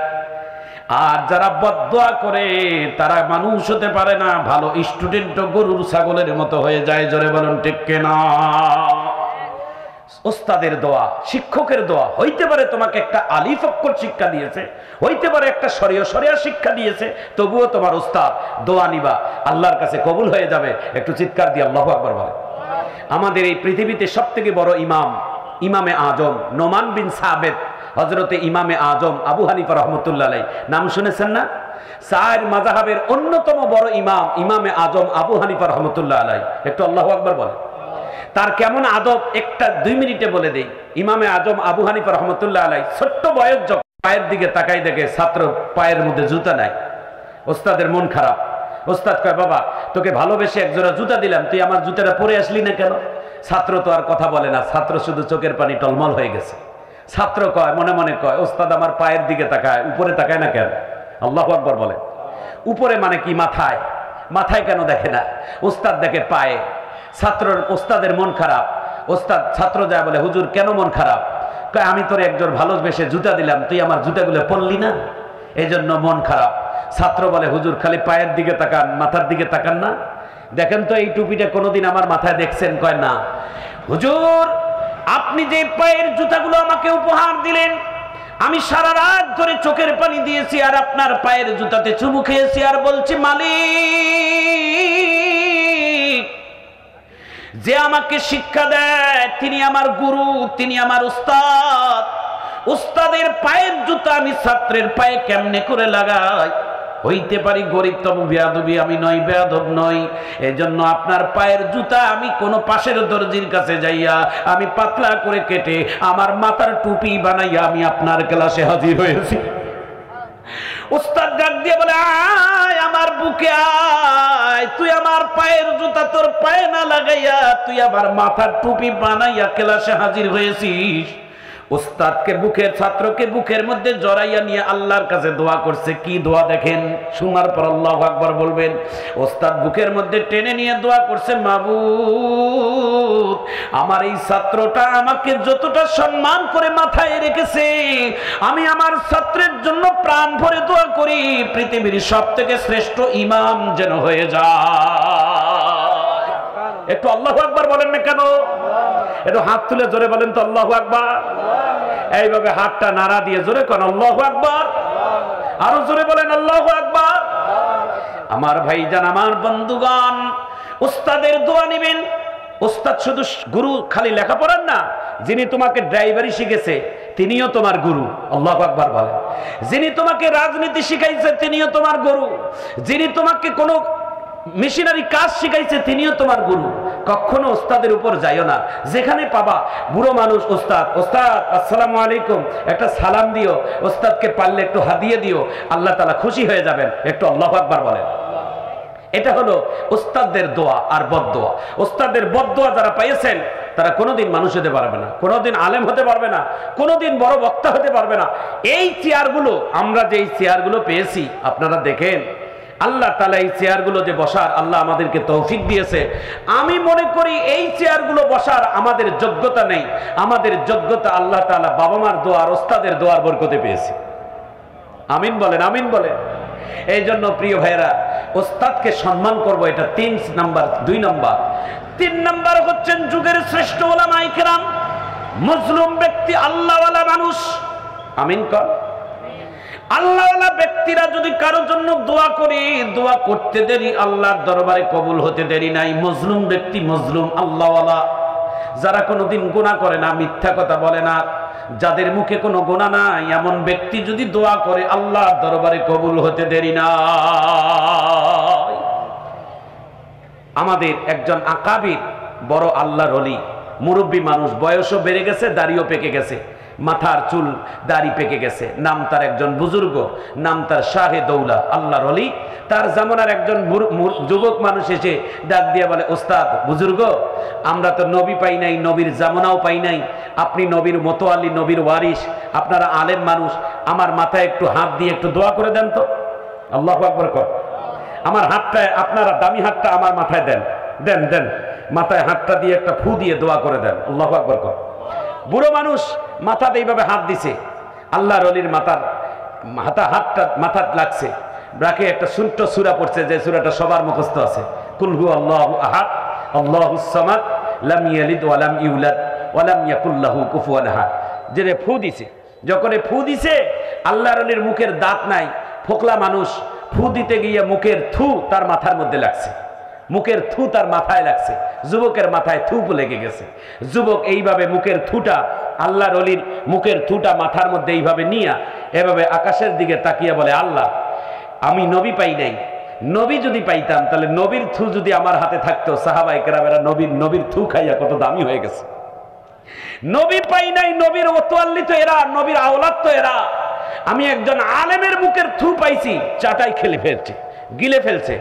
আর যারা বদদোয়া করে তারা মানুষ হতে পারে না, ভালো স্টুডেন্ট গরুর ছাগলের মতো হয়ে যায়। জোরে বলুন ঠিক কিনা? ওস্তাদের দোয়া, শিক্ষকের দোয়া হইতে পারে তোমাকে একটা আলিফ অক্ষর শিক্ষা দিয়েছে, হইতে পারে একটা শরিয়া শিক্ষা দিয়েছে, তবুও তোমার ওস্তাদ, দোয়া নিবা, আল্লাহর কাছে কবুল হয়ে যাবে। একটু চিৎকার দিয়ে আল্লাহু আকবার বলে। আমাদের এই পৃথিবীতে সবথেকে বড় ইমাম, ইমামে আজম নোমান বিন সাবেত, হযরতে ইমামে আজম আবু হানিফা রাহমাতুল্লাহ আলাইহি, নাম শুনেছেন না? চার মাযহাবের অন্যতম বড় ইমাম, ইমামে আজম আবু হানিফা রাহমাতুল্লাহ আলাইহি। একটু আল্লাহু আকবার বলে। তার কেমন আদব একটা 2 মিনিটে বলে দেই। ইমামে আজম আবু হানিফা রাহমাতুল্লাহ আলাইহি ছোট্ট বয়স, যখন পায়ের দিকে তাকাই দেখে ছাত্র পায়ের মধ্যে জুতা নাই, ওস্তাদের মন খারাপ। ওস্তাদ কয়, বাবা, তোকে ভালোবেসে এক জোড়া জুতা দিলাম, তুই আমার জুতাটা পরে আসলি না কেন? ছাত্র তো আর কথা বলে না, ছাত্র শুধু চোখের পানি টলমল হয়ে গেছে। ছাত্র কয়, মনে মনে কয়, ওস্তাদ আমার পায়ের দিকে তাকায়, উপরে তাকায় না কেন? আল্লাহু আকবার বলে। উপরে মানে কি? মাথায়। মাথায় কেন দেখে না? ওস্তাদ দেখে পায়ে। ছাত্রর, ওস্তাদের মন খারাপ। ওস্তাদ, ছাত্র যায় বলে, হুজুর কেন মন খারাপ? কয়, আমি তোর একজন ভালোবেসে জুতা দিলাম, তুই আমার জুতাগুলো পরলি না, এই জন্য মন খারাপ। ছাত্র বলে, হুজুর খালি পায়ের দিকে তাকান, মাথার দিকে তাকান না, দেখেন তো এই টুপিটা কোনোদিন আমার মাথায় দেখছেন? কয় না। হুজুর, আপনি যে পায়ের জুতাগুলো আমাকে উপহার দিলেন, আমি সারা রাত ধরে চোখের পানি দিয়েছি আর আপনার পায়ের জুতাতে চুমু খেয়েছি আর বলছি, মালিক, যে আমাকে শিক্ষা দেয় তিনি আমার গুরু, তিনি আমার উস্তাদ। উস্তাদের পায়ের জুতা আমি ছাত্রের পায়ে কেমনে করে লাগাই? হইতে পারি গরিবতম বেয়াদবি আমি নই, বেয়াদব নই, এজন্য আপনার পায়ের জুতা আমি কোনো পাশের দর্জির কাছে যাইয়া আমি পাতলা করে কেটে আমার মাথার টুপি বানাইয়া আমি আপনার ক্লাসে হাজির হয়েছি। উস্তাদ ডাক দিয়ে বলে, আয় আমার বুকে আয়, তুই আমার পায়ের জুতা তোর পায়ে না লাগাইয়া তুই আমার মাথার টুপি বানাইয়া ক্লাসে হাজির হয়েছিস। উস্তাদকে বুকের, ছাত্রকে বুকের মধ্যে জড়াইয়া নিয়ে আল্লাহর কাছে দোয়া করছে। কি দোয়া দেখেন, শোনার পর আল্লাহু আকবার বলবেন। উস্তাদ বুকের মধ্যে টেনে নিয়ে দোয়া করছে, মাবুদ, আমার এই ছাত্রটা আমাকে যতটা সম্মান করে মাথায় রেখেছে, আমি আমার ছাত্রের জন্য প্রাণ ভরে দোয়া করি পৃথিবীর সবথেকে শ্রেষ্ঠ ইমাম যেন হয়ে যায়। একটু আল্লাহু আকবার বলেন না কেন? একটু হাত তুলে জোরে বলেন তো আল্লাহু আকবার। এইভাবে হাতটা নাড়া দিয়ে জোরে কোন আল্লাহু আকবার, আরো জোরে বলেন আল্লাহু আকবার। আমার ভাইজান, আমার বন্ধুগণ, উস্তাদের দোয়া নেবেন। উস্তাদ শুধু গুরু খালি লেখাপড়ার না, যিনি তোমাকে ড্রাইভারি শিখেছে তিনিও তোমার গুরু। আল্লাহু আকবার বলেন। যিনি তোমাকে রাজনীতি শিখাইছে তিনিও তোমার গুরু। যিনি তোমাকে কোনো মিশনারি কাজ শিখাইছে তিনিও তোমার গুরু। কখনো ওস্তাদের উপর যাইও না। যেখানে পাবা বুড়ো মানুষ, ওস্তাদ, ওস্তাদ আসসালামু আলাইকুম, একটা সালাম দিও, ওস্তাদকে পারলে একটু হাদিয়ে দিও, আল্লাহ তাআলা খুশি হয়ে যাবেন। একটু আল্লাহু আকবার বলেন। এটা হলো ওস্তাদদের দোয়া আর বদদোয়া। ওস্তাদের বদদোয়া যারা পাইয়েছেন তারা কোনোদিন মানুষ হতে পারবে না, কোনোদিন আলেম হতে পারবে না, কোনোদিন বড় বক্তা হতে পারবে না। এই চেয়ারগুলো, আমরা যে চেয়ারগুলো পেয়েছি আপনারা দেখেন, আল্লাহ তাআলা এই চেয়ারগুলো যে বসার আল্লাহ আমাদেরকে তৌফিক দিয়েছে, আমি মনে করি এই চেয়ারগুলো বসার আমাদের যোগ্যতা নেই। আমাদের যোগ্যতা আল্লাহ তাআলা বাবা মার দোয়ার, ওস্তাদের দোয়ার বরকতে পেয়েছি। আমিন বলেন, আমিন বলেন। এই জন্য প্রিয় ভাইরা, ওস্তাদকে সম্মান করব, এটা 3 নাম্বার। 2 নাম্বার, 3 নাম্বার হচ্ছেন যুগের শ্রেষ্ঠ উলামায়ে কেরাম, মজলুম ব্যক্তি, আল্লাহওয়ালা মানুষ। আমিন কর। আল্লাহওয়ালা ব্যক্তিরা যদি কারো জন্য দোয়া করি, দোয়া করতে দেরি, আল্লাহর দরবারে কবুল হতে দেরি নাই। মজলুম ব্যক্তি, মজলুম আল্লাহওয়ালা, যারা কোনোদিন গুনাহ করে না, মিথ্যা কথা বলে না, যাদের মুখে কোনো গুনাহ নাই, এমন ব্যক্তি যদি দোয়া করে আল্লাহর দরবারে কবুল হতে দেরি না। আমাদের একজন আকাবির বড় আল্লাহর ওলি, মুরব্বী মানুষ, বয়সও বেড়ে গেছে, দাড়িও পেকে গেছে, মাথার চুল দাড়ি পেকে গেছে, নাম তার একজন বুজুর্গ, নাম তার শাহে দৌলা, আল্লাহর ওলি। তার জামানার একজন যুবক মানুষ এসে ডাক দিয়ে বলে, ওস্তাদ বুজুর্গ, আমরা তো নবী পাই নাই, নবীর জামানাও পাই নাই, আপনি নবীর মতোয়ালি, নবীর ওয়ারিস, আপনারা আলেম মানুষ, আমার মাথায় একটু হাত দিয়ে একটু দোয়া করে দেন তো। আল্লাহু আকবার কর। আমার হাতটা, আপনারা দামি হাতটা আমার মাথায় দেন, দেন দেন, মাথায় হাতটা দিয়ে একটা ফু দিয়ে দোয়া করে দেন। আল্লাহু আকবার কর। বুড়ো মানুষ মাথাতে এইভাবে হাত দিছে, আল্লাহর ওলির হাতটা মাথাত লাগছে, ব্রাকে একটা ছোট্ট সূরা পড়ছে, যে সূরাটা সবার মুখস্থ আছে, কুল হু আল্লাহু আহাদ আল্লাহুস সামাদ লাম ইয়ালিদ ওয়া লাম ইউলাদ ওয়া লাম ইয়াকুল লাহু কুফুয়ান আহাদ। যে ফু দিছে, যখন ফু দিছে, আল্লাহর ওলির মুখের দাঁত নাই, ফোকলা মানুষ, ফু দিতে গিয়ে মুখের থু তার মাথার মধ্যে লাগছে, মুখের থু তার মাথায় লাগছে, যুবকের মাথায় থু লেগে গেছে। যুবক এইভাবে মুখের থুটা, আল্লাহর ওলির মুখের থুটা মাথার মধ্যে এইভাবে নিয়া এভাবে আকাশের দিকে তাকিয়ে বলে, আল্লাহ আমি নবী পাই নাই, নবী যদি পাইতাম তাহলে নবীর থু যদি আমার হাতে থাকতো, সাহাবায়ে কেরামেরা নবীর থু খাইয়া কত দামি হয়ে গেছে। নবী পাই নাই, নবীর ওতোয়াল্লি তো এরা, নবীর আওলাদ তো এরা, আমি একজন আলেমের মুখের থু পাইছি, চাটাই খেলে ফেলছে, গিলে ফেলছে।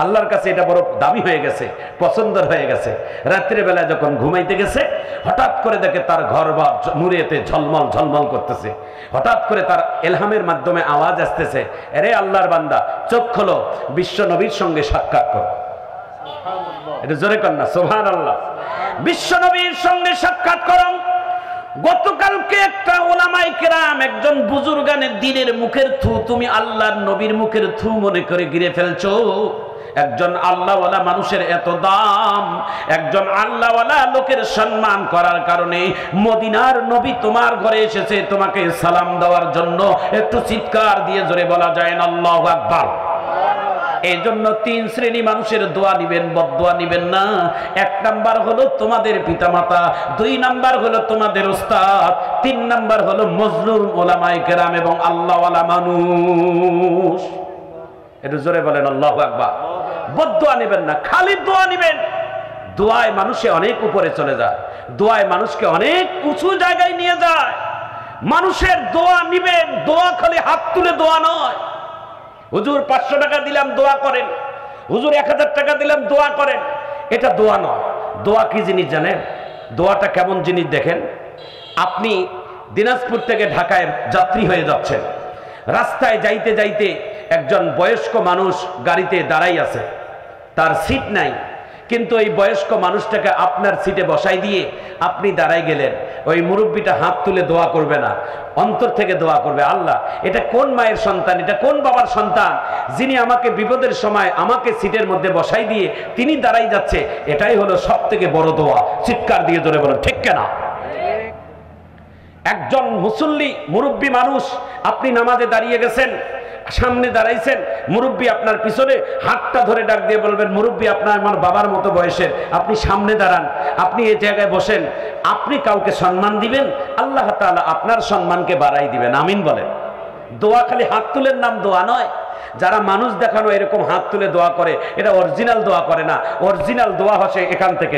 আল্লাহর কাছে এটা বড় দামি হয়ে গেছে, পছন্দের হয়ে গেছে। রাত্রে বেলা যখন ঘুমাইতে গেছে, হঠাৎ করে দেখে তার ঘর বা নূরেতে ঝলমল ঝলমল করতেছে, হঠাৎ করে তার এলহামের মাধ্যমে আওয়াজ আসতেছে, এরে আল্লাহর বান্দা, চোখ খোলো, বিশ্ব নবীর সঙ্গে সাক্ষাৎ করো। এটা জোরে কন্যা সুবহানাল্লাহ। বিশ্ব নবীর সঙ্গে সাক্ষাৎ করো। গতকালকে একটা ওলামায়ে কেরাম, একজন বুজুর্গানের দিনের মুখের থু তুমি আল্লাহর নবীর মুখের থু মনে করে গিরে ফেলছো। একজন আল্লাহওয়ালা মানুষের এত দাম, একজন আল্লাহওয়ালা লোকের সম্মান করার কারণে মদিনার নবী তোমার ঘরে এসেছে তোমাকে সালাম দেওয়ার জন্য। একটু চিৎকার দিয়ে জোরে বলা যায় না আল্লাহু আকবার। এই জন্য 3 শ্রেণী মানুষের দোয়া নিবেন, বদদোয়া নিবেন না। 1 নাম্বার হলো তোমাদের পিতামাতা, 2 নাম্বার হলো তোমাদের ওস্তাদ, 3 নাম্বার হলো মজলুম ওলামায়ে কেরাম এবং আল্লাহওয়ালা মানুষ। একটু জোরে বলেন আল্লাহু আকবার। বদদোয়া নিবেন না, খালি দোয়া নিবেন। দোয়ায় মানুষে অনেক উপরে চলে যায়, দোয়ায় মানুষকে অনেক উঁচু জায়গায় নিয়ে যায়। মানুষের দোয়া নিবেন, দোয়া খালি হাত তুলে দোয়া নয়। হুজুর 500 টাকা দিলাম দোয়া করেন, হুজুর 1000 টাকা দিলাম দোয়া করেন, এটা দোয়া নয়। দোয়া কি জিনিস জানেন? দোয়াটা কেমন জিনিস দেখেন। আপনি দিনাজপুর থেকে ঢাকায় যাত্রী হয়ে যাচ্ছেন, রাস্তায় যাইতে যাইতে একজন বয়স্ক মানুষ গাড়িতে দাঁড়াই আছে, তার সিট নাই, কিন্তু এই বয়স্ক মানুষটাকে আপনার সিটে বসাই দিয়ে আপনি দাঁড়াই গেলেন। ওই মুরব্বীটা হাত তুলে দোয়া করবে না, অন্তর থেকে দোয়া করবে, আল্লাহ এটা কোন মায়ের সন্তান, এটা কোন বাবার সন্তান, যিনি আমাকে বিপদের সময় আমাকে সিটের মধ্যে বসাই দিয়ে তিনি দাঁড়াই যাচ্ছে। এটাই হলো সব থেকে বড় দোয়া। চিৎকার দিয়ে জোরে বলেন ঠিক কেনা? একজন মুসল্লি মুরব্বী মানুষ, আপনি নামাজে দাঁড়িয়ে গেছেন, সামনে দাঁড়াইছেন, মুরব্বী আপনার পিছনে হাতটা ধরে ডাক দিয়ে বলবেন, মুরব্বী আপনার আমার বাবার মতো বয়সের, আপনি সামনে দাঁড়ান, আপনি এই জায়গায় বসেন। আপনি কাউকে সম্মান দিবেন, আল্লাহ তাআলা আপনার সম্মানকে বাড়াই দিবেন। আমিন বলেন। দোয়া খালি হাত তুলের নাম দোয়া নয়। যারা মানুষ দেখানো এরকম হাত তুলে দোয়া করে, এটা অরিজিনাল দোয়া করে না। অরিজিনাল দোয়া হচ্ছে এখান থেকে,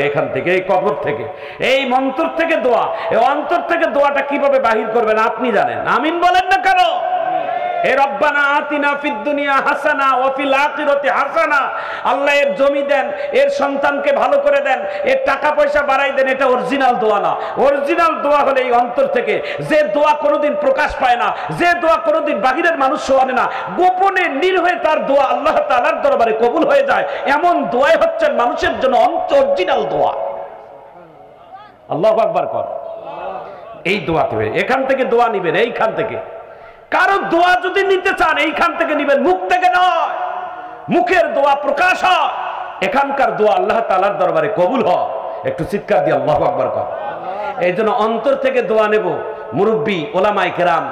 এই কবর থেকে, এই মন্ত্র থেকে দোয়া। এই অন্তর থেকে দোয়াটা কিভাবে বাহির করবেন আপনি জানেন। আমিন বলেন না কেন? হে রব্বানা আতিনা ফিদ দুনিয়া হাসানা ওয়া ফিল আখিরাতি হাসানা, আল্লাহ এর জমি দেন, এর সন্তানকে ভালো করে দেন, এর টাকা পয়সা বাড়াই দেন। এটা অরিজিনাল দোয়া না। অরিজিনাল দোয়া হলে এই অন্তর থেকে, যে দোয়া কোনোদিন প্রকাশ পায় না, যে দোয়া কোনোদিন বাহিরের মানুষ শোনে না, গোপনে নির্ভয়ে তার দোয়া আল্লাহ তাআলার দরবারে কবুল হয়ে যায়, এমন দোয়াই হচ্ছে মানুষের জন্য অরিজিনাল দোয়া। আল্লাহু আকবার কর। এই দোয়া থেকে, এখান থেকে দোয়া নিবেন, এইখান থেকে। কারো দোয়া যদি নিতে চান এইখান থেকে নিবেন, মুখ থেকে নয়। মুখের দোয়া প্রকাশ হয়, এখানকার দোয়া আল্লাহ তাআলার দরবারে কবুল হয়। একটু চিৎকার দিয়ে আল্লাহু আকবার কর। এই জন্য অন্তর থেকে দোয়া নেব। মুরব্বী ওলামায়ে কেরাম,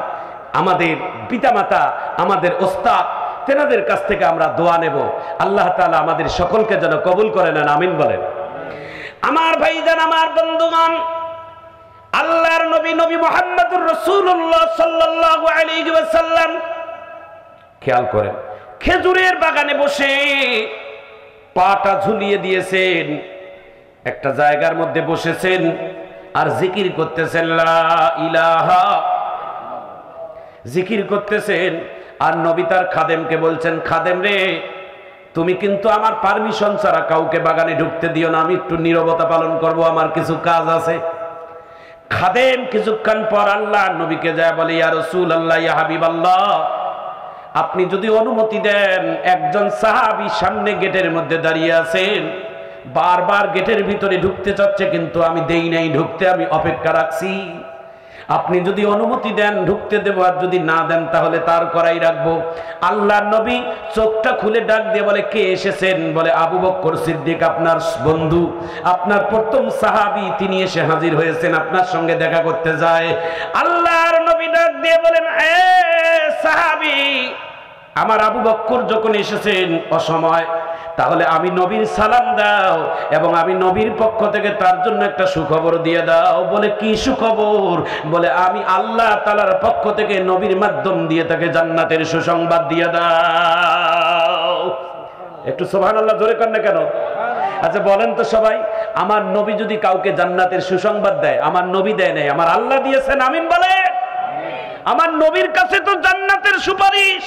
আমাদের পিতামাতা, আমাদের ওস্তাদ, তেনাদের কাছ থেকে আমরা দোয়া নেব। আল্লাহ তাআলা আমাদের সকলকে যেন কবুল করে নেন, আমিন বলেন। আমার ভাইজান, আমার বন্ধুগণ, আল্লাহর নবী নবী মুহাম্মদুর রাসূলুল্লাহ সাল্লাল্লাহু আলাইহি ওয়াসাল্লাম খেয়াল করেন, খেজুরের বাগানে বসে পাটা ঝুলিয়ে দিয়েছেন, একটা জায়গার মধ্যে বসেছেন আর জিকির করতেছেন, লা ইলাহা, জিকির করতেছেন। আর নবী তার খাদেমকে বলছেন, খাদেম রে, তুমি কিন্তু আমার পারমিশন ছাড়া কাউকে বাগানে ঢুকতে দিও না, আমি একটু নীরবতা পালন করব, আমার কিছু কাজ আছে। খাদেম কিছুক্ষণ পর আল্লাহ নবীকে যায় বলে, ইয়া রাসূলুল্লাহ, ইয়া হাবিবাল্লাহ, আপনি যদি অনুমতি দেন, একজন সাহাবী সামনে গেটের মধ্যে দাঁড়িয়ে আছেন, বারবার গেটের ভিতরে ঢুকতে চাচ্ছে, কিন্তু আমি দেই নাই ঢুকতে, আমি অপেক্ষা রাখছি। আপনি যদি অনুমতি দেন ঢুকতে দেব, আর যদি না দেন তাহলে তার করাই রাখবো। আল্লাহর নবী চোখটা খুলে ডাক দিয়ে বলে, কে এসেছেন? বলে, আবু বকর সিদ্দিক, আপনার বন্ধু, আপনার প্রথম সাহাবী, তিনি এসে হাজির হয়েছেন, আপনার সঙ্গে দেখা করতে যায়। আল্লাহর নবী ডাক দিয়ে বলেন, এ সাহাবী, আমার আবু বকর যখন এসেছেন অসময়, তাহলে আমি নবীর সালাম দাও এবং আমি নবীর পক্ষ থেকে তার জন্য একটা সুখবর দিয়ে দাও। বলে, কি সুখবর? বলে, আমি আল্লাহ তাআলার পক্ষ থেকে নবীর মাধ্যম দিয়ে তাকে জান্নাতের সুসংবাদ দিয়ে দাও। একটু সুবহানাল্লাহ জোরে কর না কেন? আচ্ছা বলেন তো সবাই, আমার নবী যদি কাউকে জান্নাতের সুসংবাদ দেয়, আমার নবী দেয় নাই, আমার আল্লাহ দিয়েছেন, আমিন বলে। আমার নবীর কাছে তো জান্নাতের সুপারিশ।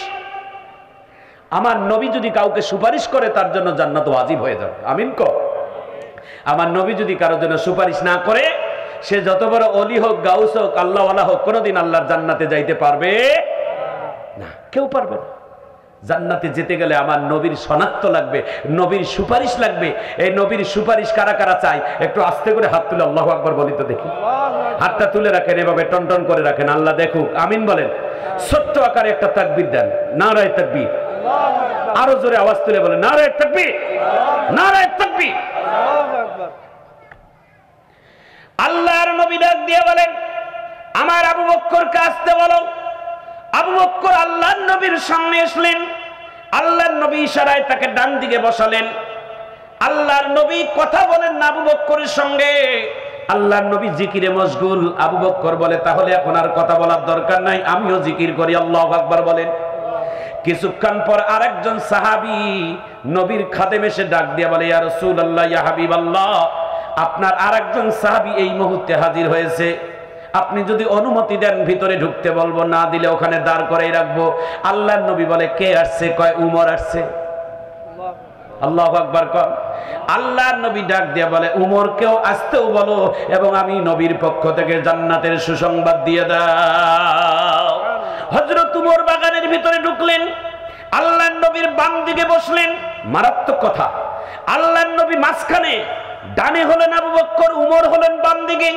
আমার নবী যদি কাউকে সুপারিশ করে, তার জন্য জান্নাত ওয়াজিব হয়ে যাবে, আমিন কর। আমার নবী যদি কারোর জন্য সুপারিশ না করে, সে যত বড় ওলি হোক, গাউস হোক, আল্লাহওয়ালা হোক, কোনোদিন আল্লাহর জান্নাতে যাইতে পারবে না, কেউ পারবে না। জান্নাতে যেতে গেলে আমার নবীর শনাক্ত লাগবে, নবীর সুপারিশ লাগবে। এই নবীর সুপারিশ কারা কারা চাই? একটু আস্তে করে হাত তুলে আল্লাহু আকবার বলি তো দেখি। হাতটা তুলে রাখেন, এভাবে টনটন করে রাখেন, আল্লাহ দেখুক, আমিন বলেন। ছোট্ট আকারে একটা তাকবীর দেন, নারায়ে তাকবীর। আরো জোরে আওয়াজ তুলে বলেন, নারায়ে তাকবীর, নারায়ে তাকবীর। আল্লাহর নবী ডাক দিয়ে বলেন, আমার আবু বকরকে আসতে বলো। আবু বকর আল্লাহর নবীর সামনে আসলেন। আল্লাহর নবী ইশারায় তাকে ডান দিকে বসালেন। আল্লাহর নবী কথা বলেন না আবু বকরের সঙ্গে, আল্লাহর নবী জিকিরে মশগুল। আবু বকর বলে, তাহলে এখন আর কথা বলার দরকার নাই, আমিও জিকির করি, আল্লাহু আকবার বলেন। কিছুক্ষণ পর আরেকজন সাহাবী নবীর খাদেম এসে ডাক দিয়ে বলে, ইয়া রাসূলুল্লাহ, ইয়া হাবিবাল্লাহ, আপনার আরেকজন সাহাবী এই মুহূর্তে হাজির হয়েছে, আপনি যদি অনুমতি দেন ভিতরে ঢুকতে বলবো, না দিলে ওখানে দাঁড় করাই রাখবো। আল্লাহর নবী বলে, কে আসছে? কয়, উমর আসছে। আল্লাহু আকবার কর। আল্লাহর নবী ডাক দিয়ে বলে, উমরকেও আসতেও বলো এবং আমি নবীর পক্ষ থেকে জান্নাতের সুসংবাদ দিয়ে দাও। হযরত উমর বাগানের ভিতরে ঢুকলেন, আল্লাহর নবীর বাম দিকে বসলেন। মারাত্মক কথা, আল্লাহর নবী মাঝখানে, ডানে হলেন আবু বকর, উমর হলেন বাম দিকে।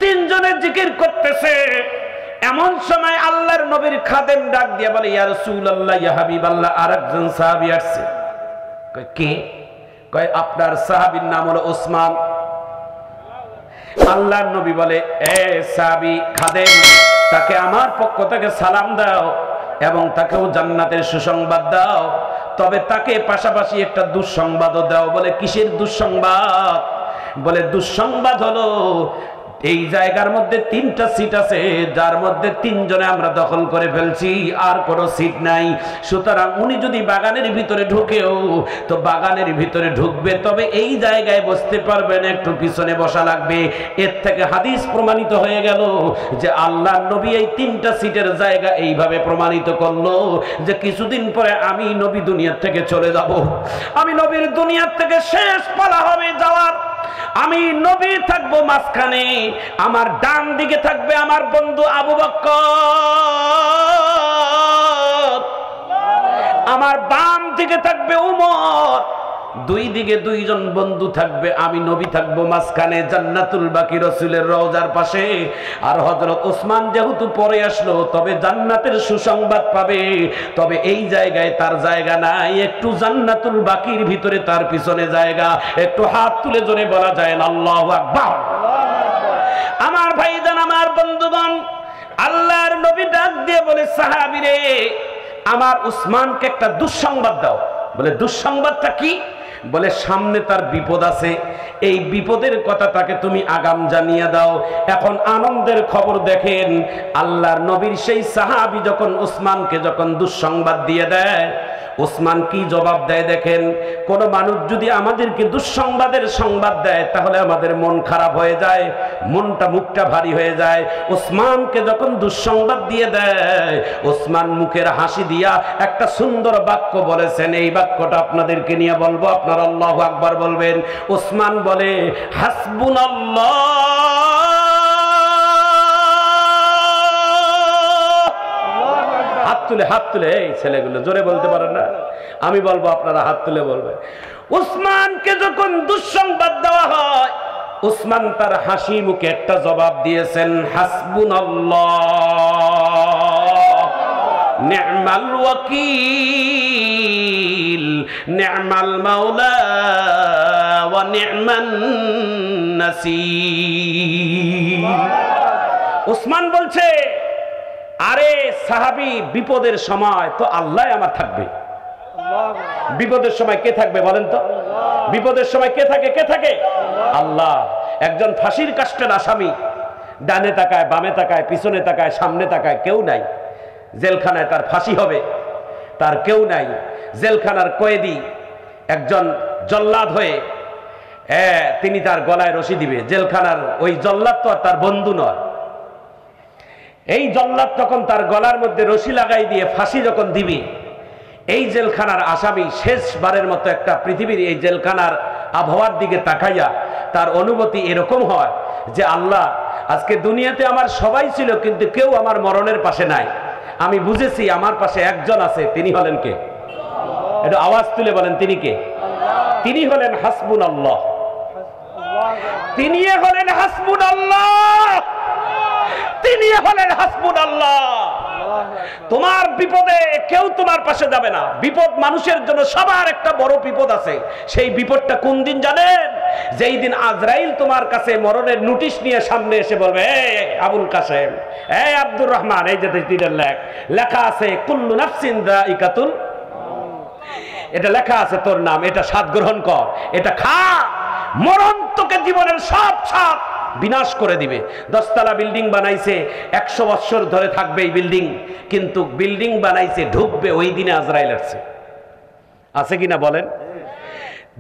তিনজনে জিকির করতেছে। এমন সময় আল্লাহর নবীর খাদেম ডাক দিয়ে বলে, ইয়া রাসূলুল্লাহ, ইয়া হাবিবাল্লাহ, আরেকজন সাহাবী আসছে। কয়, কে? কয়, আপনার সাহাবীর নাম হলো ওসমান। আল্লাহর নবী বলে, এ সাহাবী খাদেম, তাকে আমার পক্ষ থেকে সালাম দাও এবং তাকেও জান্নাতের সুসংবাদ দাও, তবে তাকে পাশাপাশি একটা দুঃসংবাদও দাও। বলে, কিসের দুঃসংবাদ? বলে, দুঃসংবাদ হলো এই জায়গার মধ্যে 3টা সিট আছে, যার মধ্যে 3 জনে আমরা দখল করে ফেলছি, আর কোনো সিট নাই। সুতরাং উনি যদি বাগানের ভিতরে ঢুকেও তো বাগানের ভিতরে ঢুকবে, তবে এই জায়গায় বসতে পারবেন, একটু পিছনে বসা লাগবে। এর থেকে হাদিস প্রমাণিত হয়ে গেল যে আল্লাহর নবী এই 3টা সিটের জায়গা এইভাবে প্রমাণিত করলো যে কিছুদিন পরে আমি নবী দুনিয়ার থেকে চলে যাব, আমি নবীর দুনিয়ার থেকে শেষ পালা হবে যাওয়ার। আমি নবী থাকবো মাঝখানে, আমার ডান দিকে থাকবে আমার বন্ধু আবু বকর, আমার বাম দিকে থাকবে উমর, দুই দিকে 2 জন বন্ধু থাকবে, আমি নবী থাকবো মাঝখানে জান্নাতুল বাকি রাসূলের রওজার পাশে। আর হযরত ওসমান যেহেতু পরে আসলো, তবে জান্নাতের সুসংবাদ পাবে, তবে এই জায়গায় তার জায়গা নাই, একটু জান্নাতুল বাকির ভিতরে তার পিছনে জায়গা। একটু হাত তুলে জোরে বলা যায় না আল্লাহু আকবার। আমার ভাইজান, আমার বন্ধুগণ, আল্লাহর নবী ডাক দিয়ে বলে, সাহাবীরে আমার উসমানকে একটা দুঃসংবাদ দাও। বলে দুঃসংবাদটা কি? বলে সামনে তার বিপদ আছে, এই বিপদের কথা তাকে তুমি আগাম জানিয়ে দাও। এখন আনন্দের খবর দেখেন, আল্লাহর নবীর সেই সাহাবী যখন উসমানকে যখন দুঃসংবাদ দিয়ে দেয়, উসমান কি জবাব দেয় দেখেন। কোন মানুষ যদি আমাদেরকে দুঃসংবাদের সংবাদ দেয় তাহলে আমাদের মন খারাপ হয়ে যায়, মনটা মুখটা ভারী হয়ে যায়। উসমানকে যখন দুঃসংবাদ দিয়ে দেয়, উসমান মুখের হাসি দিয়া একটা সুন্দর বাক্য বলেছেন, এই বাক্যটা আপনাদেরকে নিয়ে বলবো, আপনারা আল্লাহু আকবার বলবেন। উসমান বলে, হাসবুনাল্লাহ, হাত তুলে এই ছেলেগুলো জোরে বলতে পারেন না, আমি বলবো আপনারা হাত তুলে বলবেন। উসমানকে যখন দুঃসংবাদ দেওয়া হয়, উসমান তার হাসি মুখে একটা জবাব দিয়েছেন, হাসবুনাল্লাহ নি'মাল ওয়াকিল নি'মাল মাওলা ওয়া নি'মান নাসির। উসমান বলছে, আরে সাহাবী, বিপদের সময় তো আল্লাহ আমার থাকবে। বিপদের সময় কে থাকবে বলেন তো? বিপদের সময় কে থাকে? কে থাকে? আল্লাহ। একজন ফাঁসির কাষ্টের আসামি, ডানে তাকায়, বামে তাকায়, পিছনে তাকায়, সামনে তাকায়, কেউ নাই। জেলখানায় তার ফাঁসি হবে, তার কেউ নাই। জেলখানার কয়েদি একজন জল্লাদ হয়ে তিনি তার গলায় রশি দিবে। জেলখানার ওই জল্লাদ তো আর তার বন্ধু নয়। এই জল্লাদ তখন তার গলার মধ্যে রশি লাগাই দিয়ে ফাঁসি যখন দিবি, এই জেলখানার আসামি শেষবারের মতো একটা পৃথিবীর এই জেলখানার আবহাওয়ার দিকে তাকাইয়া তার অনুভূতি এরকম হয় যে আল্লাহ, আজকে দুনিয়াতে আমার সবাই ছিল, কিন্তু কেউ আমার মরণের পাশে নাই। আমি বুঝেছি আমার পাশে একজন আছে, তিনি হলেন কে? একটু আওয়াজ তুলে বলেন, তিনি কে? তিনি হলেন হাসবুনাল্লাহ। তিনি হলেন হাসবুনাল্লাহ, তিনি হলেন হাসবুনাল্লাহ। তোমার বিপদে কেউ তোমার পাশে যাবে না। বিপদ মানুষের জন্য সবার একটা বড় বিপদ আছে। সেই বিপদটা কোন দিন জানেন? যেই দিন আজরাইল তোমার কাছে মরণের নোটিশ নিয়ে সামনে এসে বলবে, এই আবুল কাসেম, এই আব্দুর রহমান, এই যে লেখা আছে কুল্লু নাফসিন যায়িকাতুল, এটা লেখা আছে তোর নাম, এটা স্বাদ গ্রহণ কর, এটা খা, মরণ তোকে জীবনের সব স্বাদ বিনাশ করে দিবে। 10 তলা বিল্ডিং বানাইছে, 100 বছর ধরে থাকবে এই বিল্ডিং, কিন্তু বিল্ডিং বানাইছে, ঢুকবে ওই দিনে আজরাইল আসছে। আছে কিনা বলেন?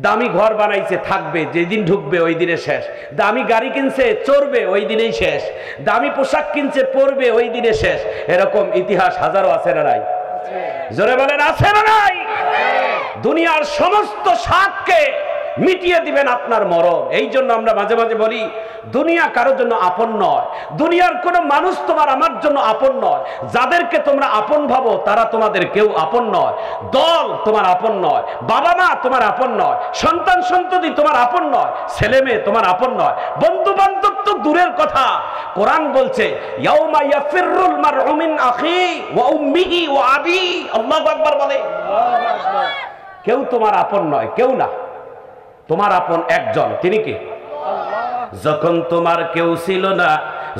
দামি ঘর বানাইছে, থাকবে, যেদিন ঢুকবে ওই দিনে শেষ। দামি গাড়ি কিনছে, চড়বে, ওই দিনেই শেষ। দামি পোশাক কিনছে, পরবে, ওই দিনে শেষ। এরকম ইতিহাস হাজারো আছে না নাই? জোরে বলেন, আছে না নাই? দুনিয়ার সমস্ত স্বাদকে মিটিয়ে দিবেন আপনার মরণ। এই জন্য আমরা মাঝে মাঝে বলি, দুনিয়া কারোর জন্য আপন নয়, দুনিয়ার কোনো মানুষ তোমার আমার জন্য আপন নয়। যাদেরকে তোমরা আপন ভাবো তারা তোমাদের কেউ আপন নয়। দল তোমার আপন নয়, বাবা মা তোমার আপন নয়, সন্তান সন্ততি তোমার আপন নয়, ছেলে মেয়ে তোমার আপন নয়, বন্ধু বান্ধব তো দূরের কথা। কোরআন বলছে, ইয়াউমা ইয়াফিরুল মারউ মিন আখি ওয়া উম্মিহি ওয়া আবি। আল্লাহু আকবার বলে, কেউ তোমার আপন নয়, কেউ না। তোমার আপন একজন, তিনি কে? যখন তোমার কেউ ছিল না,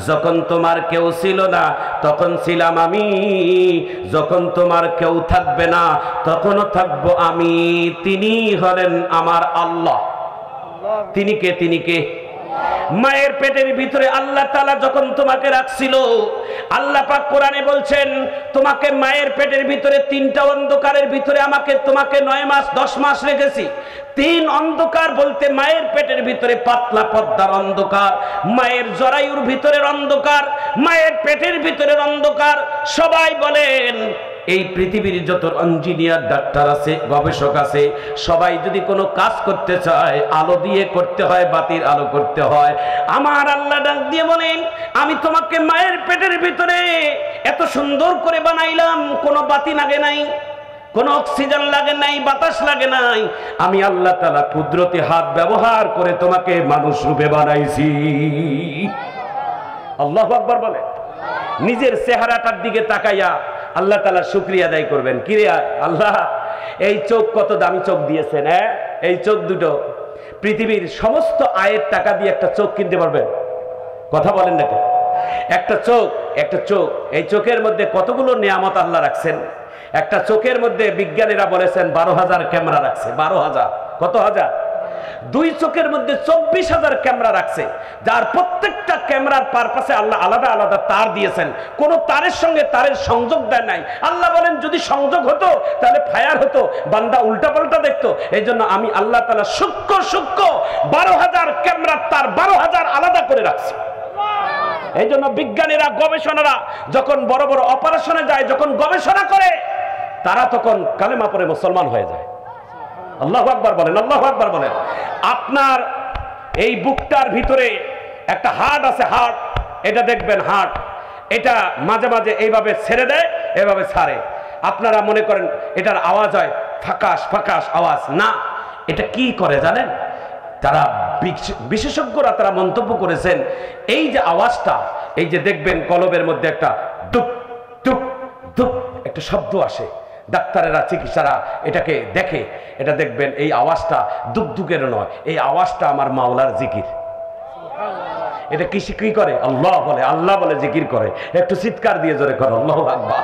যখন তোমার কেউ ছিল না তখন ছিলাম আমি, যখন তোমার কেউ থাকবে না তখনও থাকবো আমি। তিনি হলেন আমার আল্লাহ। তিনি কে? তিনি কে? মায়ের পেটের ভিতরে আল্লাহ তাআলা যখন তোমাকে রাখছিল, আল্লাহ পাক কোরআনে বলছেন তোমাকে মায়ের পেটের ভিতরে তিনটা অন্ধকারের ভিতরে তোমাকে 9 মাস 10 মাস রেখেছি। 3 অন্ধকার বলতে মায়ের পেটের ভিতরে পাতলা পর্দার অন্ধকার, মায়ের জরায়ুর ভিতরের অন্ধকার, মায়ের পেটের ভিতরের অন্ধকার। সবাই বলেন এই পৃথিবীর যত ইঞ্জিনিয়ার ডাক্তার আছে গবেষক আছে সবাই যদি কোনো কাজ করতে চায় আলো দিয়ে করতে হয়, বাতির আলো করতে হয়। আমার আল্লাহ ডাক দিয়ে বলেন আমি তোমাকে মায়ের পেটের ভিতরে এত সুন্দর করে বানাইলাম, কোনো বাতি লাগে নাই, কোনো অক্সিজেন লাগে নাই, বাতাস লাগে নাই। আমি আল্লাহ তাআলা কুদরতি হাত ব্যবহার করে তোমাকে মানুষ রূপে বানাইছি। আল্লাহু আকবার বলে। নিজের চেহারাটার দিকে তাকাইয়া আল্লাহ তাআলা শুকরিয়া আদায় করবেন। কিরে আল্লাহ এই চোখ কত দামি চোখ দিয়েছেন, হ্যাঁ এই চোখ দুটো পৃথিবীর সমস্ত আয়ের টাকা দিয়ে একটা চোখ কিনতে পারবেন? কথা বলেন নাকি? একটা চোখ এই চোখের মধ্যে কতগুলো নিয়ামত আল্লাহ রাখছেন। একটা চোখের মধ্যে বিজ্ঞানীরা বলেছেন 12,000 ক্যামেরা রাখছে। 12,000 কত হাজার? 2 চোখের মধ্যে 24,000 ক্যামেরা রাখছে, যার প্রত্যেকটা ক্যামেরার পারপাসে আল্লাহ আলাদা আলাদা তার দিয়েছেন, কোন তারের সঙ্গে তারের সংযোগ দেয় নাই। আল্লাহ বলেন যদি সংযোগ হতো তাহলে ফায়ার হতো, বান্দা উল্টা পাল্টা দেখতো। এই জন্য আমি আল্লাহ তাআলা সূক্ষ্ম 12,000 ক্যামেরার তার 12,000 আলাদা করে রাখছি। এই জন্য বিজ্ঞানীরা গবেষণারা যখন বড় বড় অপারেশনে যায়, যখন গবেষণা করে তারা তখন কালেমা পড়ে মুসলমান হয়ে যায়। আল্লাহু আকবার বলেন, আল্লাহু আকবার বলেন। আপনার এই বুকটার ভিতরে একটা হার্ট আছে, হার্ট, এটা দেখবেন হার্ট, এটা মাঝে মাঝে এইভাবে ছেড়ে দেয়, এভাবে ছাড়ে। আপনারা মনে করেন এটার আওয়াজ হয় ফাকাস ফাকাস আওয়াজ, না, এটা কি করে জানেন? তারা বিশেষজ্ঞরা তারা মন্তব্য করেছেন এই যে আওয়াজটা, এই যে দেখবেন কলবের মধ্যে একটা দুপ দুপ দুপ একটা শব্দ আসে, ডাক্তারেরা চিকিৎসারা এটাকে দেখে, এটা দেখবেন এই আওয়াজটা দুকদুকের নয়, এই আওয়াজটা আমার মাওলার জিকির। এটা কি করে? আল্লাহ বলে, আল্লাহ বলে জিকির করে। একটু চিৎকার দিয়ে জোরে করো আল্লাহু আকবার।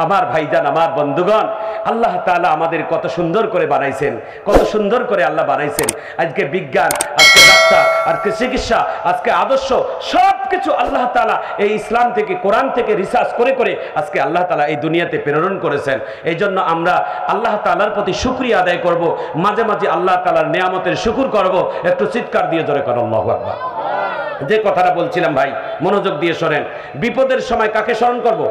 আমার ভাইজান, আমার বন্ধুগণ, আল্লাহ তাআলা আমাদের কত সুন্দর করে বানাইছেন, কত সুন্দর করে আল্লাহ বানাইছেন। আজকে বিজ্ঞান, আজকে ডাক্তার, আজকে চিকিৎসা, আজকে আদর্শ, সবকিছু আল্লাহ তাআলা এই ইসলাম থেকে, কোরআন থেকে রিসার্চ করে করে আজকে আল্লাহ তাআলা এই দুনিয়াতে প্রেরণ করেছেন। এই জন্য আমরা আল্লাহ তাআলার প্রতি শুকরিয়া আদায় করব, মাঝে মাঝে আল্লাহ তাআলার নিয়ামতের শুকর করব। একটু চিৎকার দিয়ে জোরে করো আল্লাহু আকবার। যে কথাটা বলছিলাম ভাই, মনোযোগ দিয়ে শোনেন। বিপদের সময় কাকে স্মরণ করব?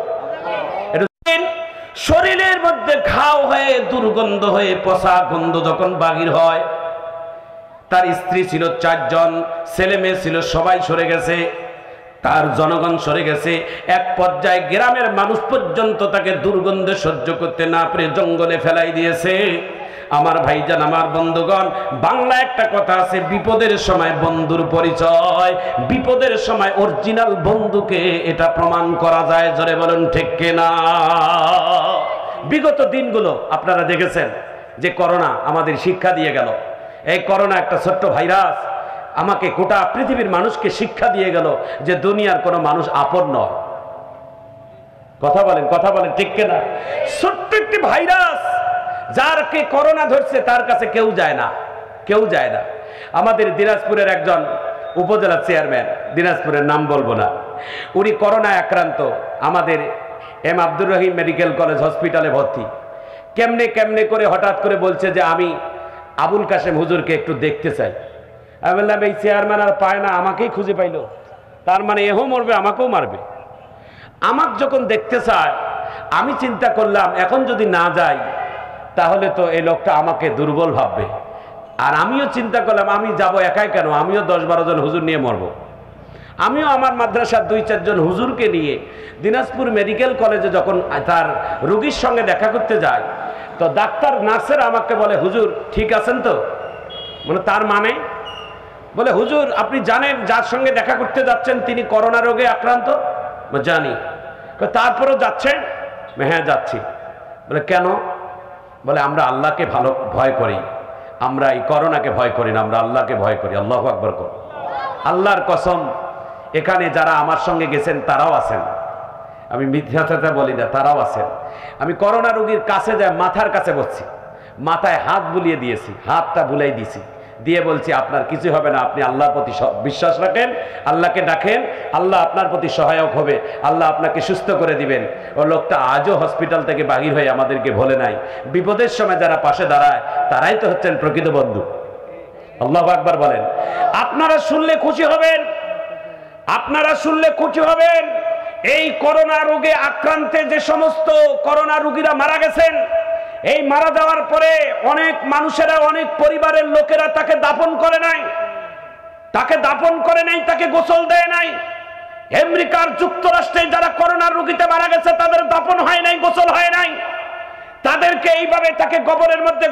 শরীরের মধ্যে ঘাও হয়ে দুর্গন্ধ হয়ে পচা গন্ধ যখন বাহির হয়, তার স্ত্রী ছিল 4 জন, ছেলে মেয়ে ছিল, সবাই সরে গেছে, তার জনগণ সরে গেছে। এক পর্যায়ে গ্রামের মানুষ পর্যন্ত তাকে দুর্গন্ধে সহ্য করতে না পেরে জঙ্গলে ফেলাই দিয়েছে। আমার ভাইজান, আমার বন্ধুগণ, বাংলা একটা কথা আছে, বিপদের সময় বন্ধুর পরিচয়, বিপদের সময় অরিজিনাল বন্ধুকে এটা প্রমাণ করা যায়। জোরে বলুন ঠিক কিনা? বিগত দিনগুলো আপনারা দেখেছেন যে করোনা আমাদের শিক্ষা দিয়ে গেল। এই করোনা একটা ছোট্ট ভাইরাস আমাকে গোটা পৃথিবীর মানুষকে শিক্ষা দিয়ে গেল যে দুনিয়ার কোনো মানুষ আপন নয়। কথা বলেন ঠিক কিনা? ছোট্ট একটি ভাইরাস, যারকে করোনা ধরছে তার কাছে কেউ যায় না, কেউ যায় না। আমাদের দিনাজপুরের একজন উপজেলা চেয়ারম্যান, দিনাজপুরের নাম বলবো না, উনি করোনায় আক্রান্ত, আমাদের M Abdur Rahim medical college হসপিটালে ভর্তি। কেমনে করে হঠাৎ করে বলছে যে আমি আবুল কাশেম হুজুরকে একটু দেখতে চাই। আমি বললাম এই চেয়ারম্যান আর পায় না, আমাকেই খুঁজে পাইলো, তার মানে এও মরবে আমাকেও মারবে। আমাকে যখন দেখতে চায়, আমি চিন্তা করলাম এখন যদি না যাই তাহলে তো এই লোকটা আমাকে দুর্বল ভাববে। আর আমিও চিন্তা করলাম আমি যাব একাই কেন, আমিও 10-12 জন হুজুর নিয়ে মরব। আমিও আমার মাদ্রাসার 2-4 জন হুজুরকে নিয়ে দিনাজপুর মেডিকেল কলেজে যখন তার রোগীর সঙ্গে দেখা করতে যায়, তো ডাক্তার নার্সেরা আমাকে বলে হুজুর ঠিক আছেন তো? মানে তার মানে বলে হুজুর আপনি জানেন যার সঙ্গে দেখা করতে যাচ্ছেন তিনি করোনা রোগে আক্রান্ত? জানি। তারপরেও যাচ্ছেন? হ্যাঁ যাচ্ছি। বলে কেন? বলে আমরা আল্লাহকে ভয় করি, আমরা এই করোনাকে ভয় করি না, আমরা আল্লাহকে ভয় করি। আল্লাহু আকবার কর। আল্লাহর কসম, এখানে যারা আমার সঙ্গে গেছেন তারাও আছেন, আমি মিথ্যা বলি না, তারাও আছেন। আমি করোনা রোগীর কাছে যাই, মাথার কাছে বসছি, মাথায় হাত বুলিয়ে দিয়েছি, হাতটা বুলাই দিয়েছি দিয়ে বলছি আপনার কিছু হবে না, আপনি আল্লাহর প্রতি বিশ্বাস রাখেন, আল্লাহকে ডাকেন, আল্লাহ আপনার প্রতি সহায়ক হবে, আল্লাহ আপনাকে সুস্থ করে দিবেন। ও লোকটা আজও হসপিটাল থেকে বাহির হয়ে আমাদেরকে বলে নাই। বিপদের সময় যারা পাশে দাঁড়ায় তারাই তো হচ্ছেন প্রকৃত বন্ধু। আল্লাহু আকবার বলেন। আপনারা শুনলে খুশি হবেন, আপনারা শুনলে খুশি হবেন। এই করোনা রোগে আক্রান্তে যে সমস্ত করোনা রোগীরা মারা গেছেন, এই মারা যাওয়ার পরে অনেক মানুষেরা, অনেক পরিবারের লোকেরা তাকে দাফন করে নাই, তাকে গোসল দেয় নাই। আমেরিকার যুক্তরাষ্ট্রে যারা করোনা রোগীতে মারা গেছে তাদের দাফন হয় নাই, গোসল হয় নাই। তাদেরকে এইভাবে তাকে কবরের মধ্যে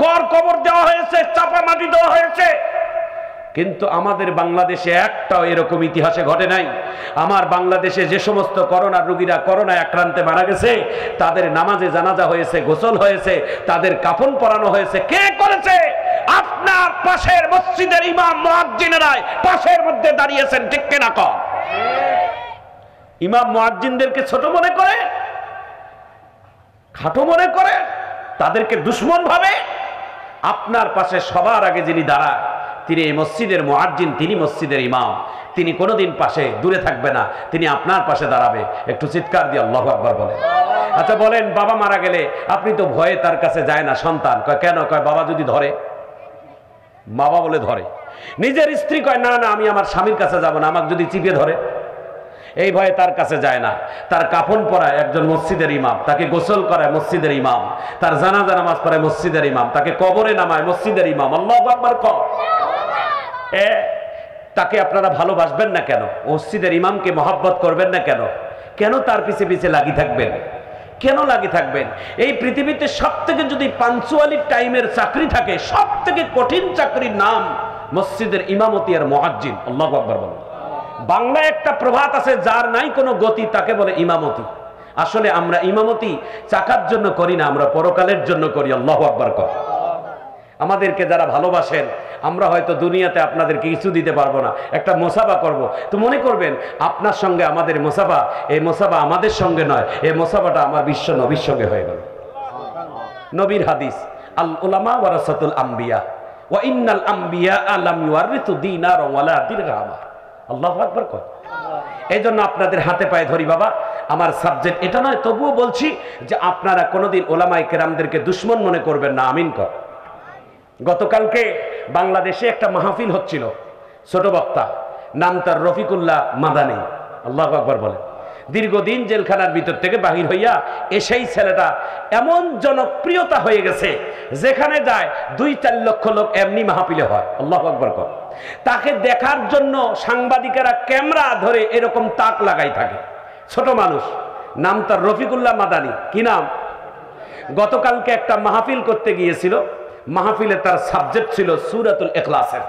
গড় কবর দেওয়া হয়েছে, চাপা মাটি দেওয়া হয়েছে। কিন্তু আমাদের বাংলাদেশে একটাও এরকম ইতিহাসে ঘটে নাই। আমার বাংলাদেশে যে সমস্ত করোনা রোগীরা করোনায় আক্রান্তে মারা গেছে তাদের নামাজে জানাজা হয়েছে, গোসল হয়েছে, তাদের কাফন পরানো হয়েছে। কে করেছে? আপনার পাশের মসজিদের ইমাম মুয়াজ্জিনেরা পাশের মধ্যে দাঁড়িয়েছেন, ঠিক কিনা কন? ইমাম মুয়াজ্জিনদেরকে ছোট মনে করে, খাটো মনে করে, তাদেরকে দুশ্মন ভাবে। আপনার পাশে সবার আগে যিনি দাঁড়ায় তিনি এই মসজিদের মুয়াজ্জিন, তিনি মসজিদের ইমাম, তিনি কোনোদিন পাশে দূরে থাকবে না, তিনি আপনার পাশে দাঁড়াবে। একটু চিৎকার দিয়ে আল্লাহু আকবার বলেন। আচ্ছা বলেন, বাবা মারা গেলে আপনি তো ভয়ে তার কাছে যায় না, সন্তান কয় কেন? কয় বাবা যদি ধরে, বাবা বলে ধরে। নিজের স্ত্রী কয় না না, আমি আমার স্বামীর কাছে যাব না, আমাকে যদি চিপে ধরে। এই ভয়ে তার কাছে যায় না। তার কাফন পরায় একজন মসজিদের ইমাম, তাকে গোসল করায় মসজিদের ইমাম, তার জানাজা নামাজ পড়ায় মসজিদের ইমাম, তাকে কবরে নামায় মসজিদের ইমাম। আল্লাহু আকবার কর। তাকে আপনারা ভালোবাসবেন না কেন? মসজিদের ইমামকে মহব্বত করবেন না কেন? কেন তার পিছে পিছে লাগি থাকবেন? কেন লাগি থাকবেন? এই পৃথিবীতে সব থেকে যদি পাঞ্চুয়ালি টাইমের চাকরি থাকে, সব থেকে কঠিন চাকরির নাম মসজিদের ইমামতি আর মুয়াজ্জিন। আল্লাহু আকবার বলেন। বাংলায় একটা প্রবাদ আছে, যার নাই কোনো গতি তাকে বলে ইমামতি। আসলে আমরা ইমামতি চাকার জন্য করি না, আমরা পরকালের জন্য করি। আল্লাহু আকবার কর। আমাদেরকে যারা ভালোবাসেন, আমরা হয়তো দুনিয়াতে আপনাদেরকে কিছু দিতে পারবো না, একটা মোসাফা করব, তো মনে করবেন আপনার সঙ্গে আমাদের মোসাফা, এই মোসাফা আমাদের সঙ্গে নয়, এই মোসাফাটা আমার বিশ্ব নবীর সঙ্গে হয়ে গেল। নবীর হাদিস, আল উলামা ওয়ারাসাতুল আম্বিয়া ওয়া ইন্নাল আম্বিয়া লাম ইউয়ারিসু দিনার ওয়ালা দিরহাম। আল্লাহু আকবার কর। এই জন্য আপনাদের হাতে পায়ে ধরি বাবা, আমার সাবজেক্ট এটা নয়, তবুও বলছি যে আপনারা কোনোদিন ওলামায়ে কেরামদেরকে দুশ্মন মনে করবেন না। আমিন কর। গতকালকে বাংলাদেশে একটা মাহফিল হচ্ছিল, ছোট বক্তা, নাম তার রফিকুল্লাহ মাদানী। আল্লাহু আকবার বলেন। দীর্ঘদিন জেলখানার ভিতর থেকে বাহির হইয়া এসেই ছেলেটা এমন জনপ্রিয়তা হয়ে গেছে, যেখানে যায় 2-4 লক্ষ লোক এমনি মাহফিলে হয়। আল্লাহু আকবার কর। তাকে দেখার জন্য সাংবাদিকেরা ক্যামেরা ধরে এরকম তাক লাগাই থাকে। ছোট মানুষ, নাম তার রফিকুল্লাহ মাদানী। কি নাম? গতকালকে একটা মাহফিল করতে গিয়েছিল, মাহফিলে তার সাবজেক্ট ছিল সূরাতুল ইখলাসের।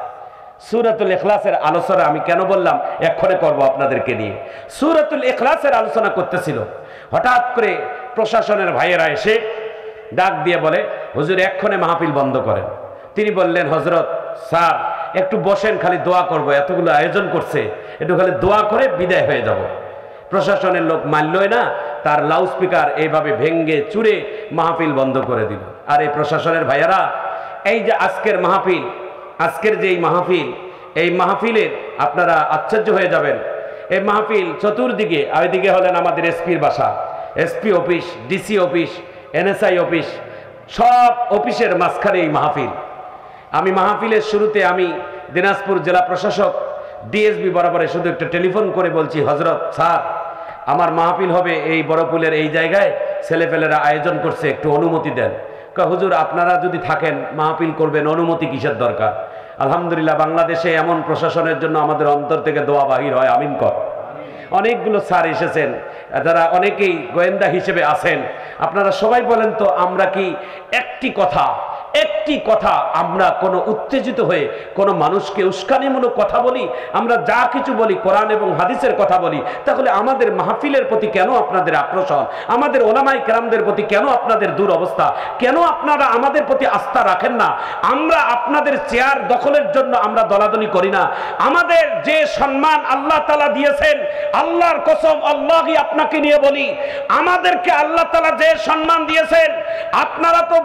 সূরাতুল ইখলাসের আলোচনা আমি কেন বললাম, এক্ষণে করব আপনাদেরকে নিয়ে। সূরাতুল ইখলাসের আলোচনা করতেছিল, হঠাৎ করে প্রশাসনের ভাইয়েরা এসে ডাক দিয়ে বলে, হুজুর এক্ষণে মাহফিল বন্ধ করেন। তিনি বললেন, হযরত স্যার একটু বসেন, খালি দোয়া করব, এতগুলো আয়োজন করছে, একটু খালি দোয়া করে বিদায় হয়ে যাব। প্রশাসনের লোক মানলই না, তার লাউডস্পিকার এইভাবে ভেঙ্গে চুরে মাহফিল বন্ধ করে দিল। আর এই প্রশাসনের ভাইয়ারা, এই যে আজকের মাহফিল, আজকের যে মাহফিল, এই মাহফিলের আপনারা আশ্চর্য হয়ে যাবেন। এই মাহফিল চতুর্দিকে, ওইদিকে হলেন আমাদের এসপির বাসা, SP office, DC office, NSI office, সব অফিসের মাঝখানে এই মাহফিল। আমি মাহফিলের শুরুতে আমি দিনাজপুর জেলা প্রশাসক ডিএসবি বরাবরে শুধু একটা টেলিফোন করে বলছি, হযরত স্যার আমার মাহফিল হবে এই বড়পুলের এই জায়গায়, ছেলেপেলেরা আয়োজন করছে, একটু অনুমতি দেন। হুজুর আপনারা যদি থাকেন মাহফিল করবেন, অনুমতি কিসের দরকার? আলহামদুলিল্লাহ বাংলাদেশে এমন প্রশাসনের জন্য আমাদের অন্তর থেকে দোয়া বাহির হয়। আমিন কর। অনেকগুলো স্যার এসেছেন, যারা অনেকেই গোয়েন্দা হিসেবে আছেন। আপনারা সবাই বলেন তো, আমরা কি একটি কথা আমরা কোনো উত্তেজিত হয়ে কোনো মানুষকে উস্কানিমূলক কথা বলি? আমরা যা কিছু বলি কোরআন এবং হাদিসের কথা বলি। তাহলে আমাদের মাহফিলের প্রতি কেন আপনাদের আকর্ষণ? আমাদের ওলামায়ে কেরামদের প্রতি কেন আপনাদের দুরবস্থা? কেন আপনারা আমাদের প্রতি আস্থা রাখেন না? আমরা আপনাদের চেয়ার দখলের জন্য আমরা দলাদলি করি না। আমাদের যে সম্মান আল্লাহ তাআলা দিয়েছেন, আল্লাহর কসম আল্লাহই আপনাকে নিয়ে বলি, আমাদেরকে আল্লাহ তাআলা যে সম্মান দিয়েছেন, আপনারা তো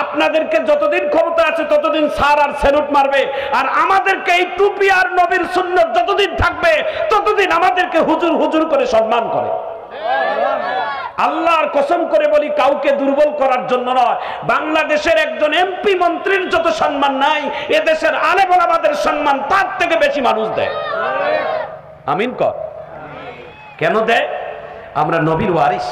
আপনাদেরকে যতদিন ক্ষমতা আছে ততদিন সার আর স্যালুট মারবে, আর আমাদেরকে এই টুপি আর নবীর সুন্নাত যতদিন থাকবে ততদিন আমাদেরকে হুজুর হুজুর করে সম্মান করে। আল্লাহর কসম করে বলি, কাউকে দুর্বল করার জন্য নয়। বাংলাদেশের একজন এমপি মন্ত্রীর যত সম্মান নাই, এদেশের আলেম ওলামাদের সম্মান তার থেকে বেশি মানুষ দেয়। আমিন কর। কেন দেয়? আমরা নবীর ওয়ারিস,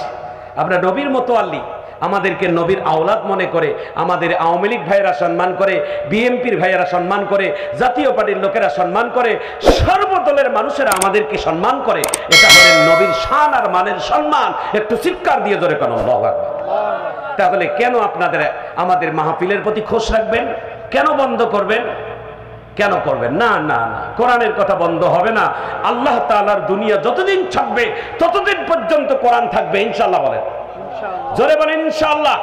আমরা নবীর মোতোয়াল্লি, আমাদেরকে নবীর আওলাদ মনে করে আমাদের আওয়ামী লীগ ভাইয়েরা সম্মান করে, বিএনপির ভাইয়েরা সম্মান করে, জাতীয় পার্টির লোকেরা সম্মান করে, সর্বদলের মানুষেরা আমাদেরকে সম্মান করে। এটা হলেন নবীর শান আর মানের সম্মান। একটু চিৎকার দিয়ে ধরে কেন আল্লাহু আকবার। তাহলে কেন আপনাদের আমাদের মাহফিলের প্রতি খোঁজ রাখবেন? কেন বন্ধ করবেন? কেন করবেন না? না না, কোরআনের কথা বন্ধ হবে না। আল্লাহ তাআলার দুনিয়া যতদিন থাকবে ততদিন পর্যন্ত কোরআন থাকবে ইনশাআল্লাহ। বলেন জোরে বলেন ইনশাআল্লাহ,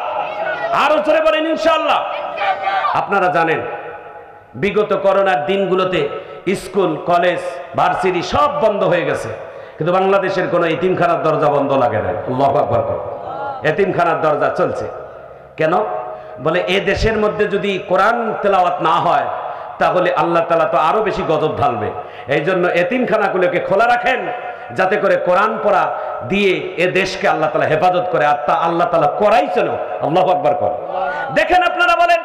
আরো জোরে বলেন ইনশাআল্লাহ। আপনারা জানেন বিগত করোনার দিনগুলোতে স্কুল, কলেজ, ভার্সিটি সব বন্ধ হয়ে গেছে, কিন্তু বাংলাদেশের কোনো এতিমখানার দরজা বন্ধ লাগে না। আল্লাহু আকবার। এতিমখানার দরজা চলছে। কেন? বলে এ দেশের মধ্যে যদি কোরআন তেলাওয়াত না হয় তাহলে আল্লাহ তাআলা তো আরো বেশি গজব ঢালবে। এই জন্য এতিমখানাগুলোকে খোলা রাখেন, যাতে করে কোরআন পড়া দিয়ে এ দেশকে আল্লাহ তাআলা হেফাজত করে। আর তা আল্লাহ তাআলা করাইছেন। আল্লাহু আকবার করে। দেখেন, আপনারা বলেন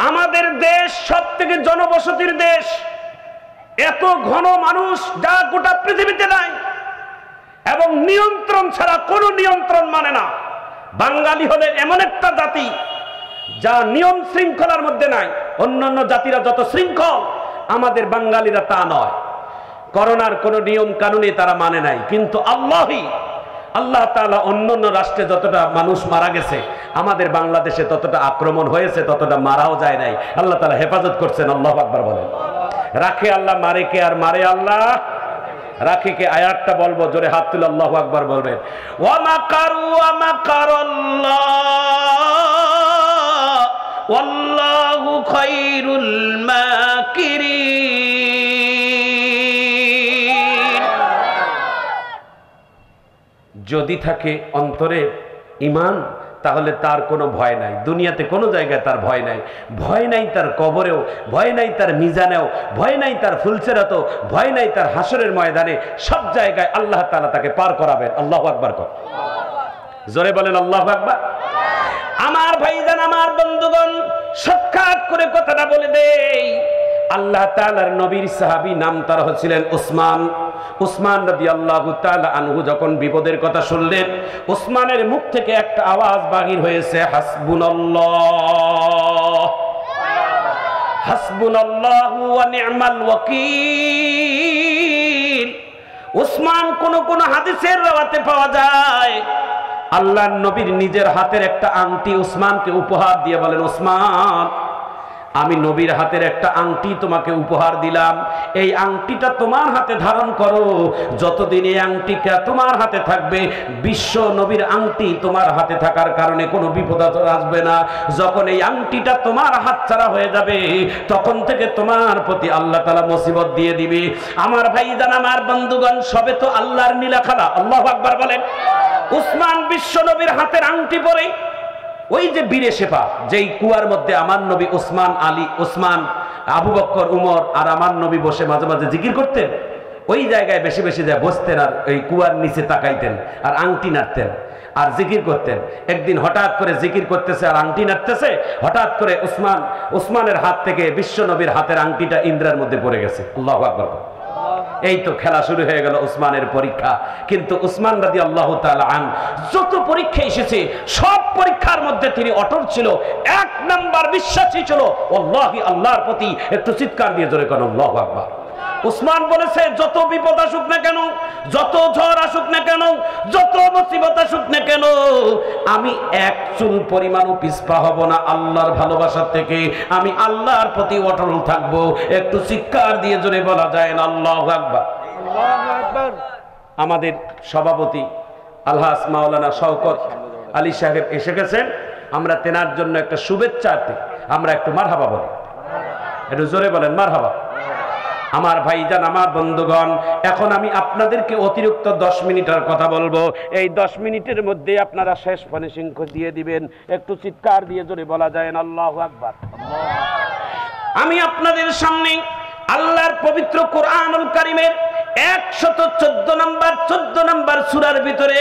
আমাদের দেশ সব থেকে জনবসতির দেশ, এত ঘন মানুষ যা গোটা পৃথিবীতে নাই, এবং নিয়ন্ত্রণ ছাড়া কোনো নিয়ন্ত্রণ মানে না। বাঙালি হলেন এমন একটা জাতি যা নিয়ম শৃঙ্খলার মধ্যে নাই। অন্যান্য জাতিরা যত শৃঙ্খল, আমাদের বাঙালিরা তা নয়। করোনার কোনো নিয়ম কানুনে তারা মানে নাই, কিন্তু আল্লাহ তাআলা অন্যান্য রাষ্ট্রে যতটা মানুষ মারা গেছে, আমাদের বাংলাদেশে ততটা আক্রমণ হয়েছে, ততটা মারাও যায় নাই। আল্লাহ তাআলা হেফাজত করছেন। আল্লাহু আকবার বলেন। রাখে আল্লাহ, মারে কে? আর মারে আল্লাহ। রাখে কে? আয়াতটা বলবো, জোরে হাত তুলে আল্লাহু আকবার বলবেন। ওয়া মাকারু ওয়া মাকারাল্লাহ ওয়াল্লাহু খায়রুল মাকিরিন। যদি থাকে অন্তরে ঈমান, তাহলে তার কোনো ভয় নাই। দুনিয়াতে কোনো জায়গায় তার ভয় নাই। ভয় নাই তার কবরেও, ভয় নাই তার মিজানেও, ভয় নাই তার ফুলসেরাতেও, ভয় নাই তার হাসরের ময়দানে। সব জায়গায় আল্লাহ তাআলা তাকে পার করাবেন। আল্লাহু আকবার কর। জোরে বলেন আল্লাহু আকবার। আমার ভাইজান, আমার বন্ধুগণ, সাক্ষাৎ করে কথাটা বলে দেই। আল্লাহ তাআলার নবীর সাহাবী, নাম তার হচ্ছিলেন উসমান। উসমান রাদিয়াল্লাহু তাআলা আনহু যখন বিপদের কথা শুনলেন, উসমানের মুখ থেকে একটা আওয়াজ বাহির হয়েছে, হাসবুনাল্লাহ হাসবুনাল্লাহু ওয়া নি'মাল ওয়াকিল। উসমান কোন হাদিসের রাওয়াতে পাওয়া যায়, আল্লাহর নবীর নিজের হাতের একটা আংটি উসমানকে উপহার দিয়ে বলেন, উসমান, আমি নবীর হাতের একটা আংটি তোমাকে উপহার দিলাম। এই আংটিটা তোমার হাতে ধারণ করো। যতদিন এই আংটিটা তোমার হাতে থাকবে, বিশ্ব নবীর আংটি তোমার হাতে থাকার কারণে কোনো বিপদ আসবে না। যখন এই আংটিটা তোমার হাতছাড়া হয়ে যাবে, তখন থেকে তোমার প্রতি আল্লাহ তাআলা মুসিবত দিয়ে দিবে। আমার ভাইজান, আমার বন্ধুগণ, সবে তো আল্লাহর নীলা খেলা। আল্লাহু আকবার বলেন। উসমান বিশ্ব নবীর হাতের আংটি পরে ওই যে বীরে শেফা, যেই কুয়ার মধ্যে আমার নবী ওসমান, আলী, ওসমান, আবু বকর, উমর আর আমার নবী বসে মাঝে মাঝে জিকির করতেন, ওই জায়গায় বেশি বেশি যায় বসতেন আর এই কুয়ার নিচে তাকাইতেন আর আংটি নাড়তেন আর জিকির করতেন। একদিন হঠাৎ করে জিকির করতেছে আর আংটি নাড়তেছে, হঠাৎ করে উসমানের হাত থেকে বিশ্ব নবীর হাতের আংটিটা ইন্দ্রের মধ্যে পড়ে গেছে। আল্লাহু আকবার। এই তো খেলা শুরু হয়ে গেল উসমানের পরীক্ষা। কিন্তু উসমান রাদিয়াল্লাহু তাআলা আনহু যত পরীক্ষা এসেছে, সব পরীক্ষার মধ্যে তিনি অটল ছিল। এক নাম্বার বিশ্বাসী ছিল আল্লাহি, আল্লাহর প্রতি। একটু চিৎকার দিয়ে জোরে কোন আল্লাহু আকবার। উসমান বলেছে, যত বিপদ আসুক না কেন, যত ঝড় আসুক না কেন, যত মুসিবত আসুক না কেন, আমি এক চুল পরিমাণও পিছপা হব না। আল্লাহর ভালোবাসার থেকে আমি আল্লাহর প্রতি অটল থাকবো। একটু চিৎকার দিয়ে জোরে বলা যায় না আল্লাহু আকবার। আমাদের সভাপতি আলহাজ মাওলানা শওকত আলী সাহেব এসে গেছেন। আমরা তেনার জন্য একটা শুভেচ্ছা, আমরা একটু মারহাবা বলি। একটু জোরে বলেন মারহাবা। আমার ভাইজান, আমার বন্ধুগণ, এখন আমি আপনাদেরকে অতিরিক্ত 10 মিনিটের কথা বলবো। এই 10 মিনিটের মধ্যে আপনারা শেষ ফিনিশিং দিয়ে দিবেন। একটু চিৎকার দিয়ে জোরে বলা যায় না আল্লাহু আকবার। আমি আপনাদের সামনে আল্লাহর পবিত্র কোরআনুল কারীমের 114 নম্বর সূরার ভিতরে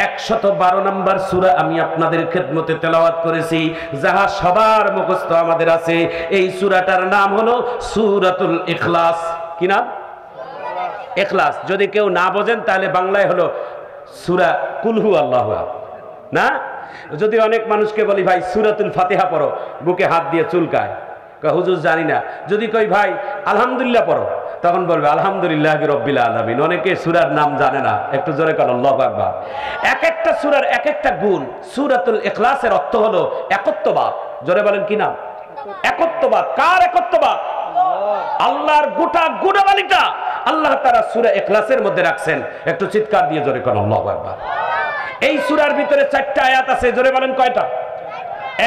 112 নম্বর সূরা আমি আপনাদের খেদমতে তেলাওয়াত করেছি, যাহা সবার মুখস্থ আমাদের আছে। এই সূরাটার নাম হলো সূরাতুল ইখলাস। কি নাম? ইখলাস। যদি কেউ না বোঝেন তাহলে বাংলায় হলো সূরা কুল হু আল্লাহু আহাদ না। যদি অনেক মানুষকে বলি ভাই সূরাতুল ফাতিহা পড়ো, বুকে হাত দিয়ে চুলকায়, হুজুর জানি না। যদি কই ভাই আলহামদুলিল্লাহ পড়ো, তখন বলবে আলহামদুলিল্লাহি রাব্বিল আলামিন। অনেকে সূরার নাম জানে না, একটু জোরে বলো আল্লাহু আকবার। এক একটা সূরার এক একটা গুণ। সূরাতুল ইখলাসের অর্থ হলো একত্ববাদ। জোরে বলেন কি নাম? একত্ববাদ। কার একত্ববাদ? আল্লাহর গোটা গুণাবলীটা আল্লাহ তাআলা সূরা ইখলাসের মধ্যে রাখছেন। একটু চিৎকার দিয়ে জোরে করো আল্লাহু আকবার। এই সূরার ভিতরে 4টা আয়াত আছে। জোরে বলেন কয়টা?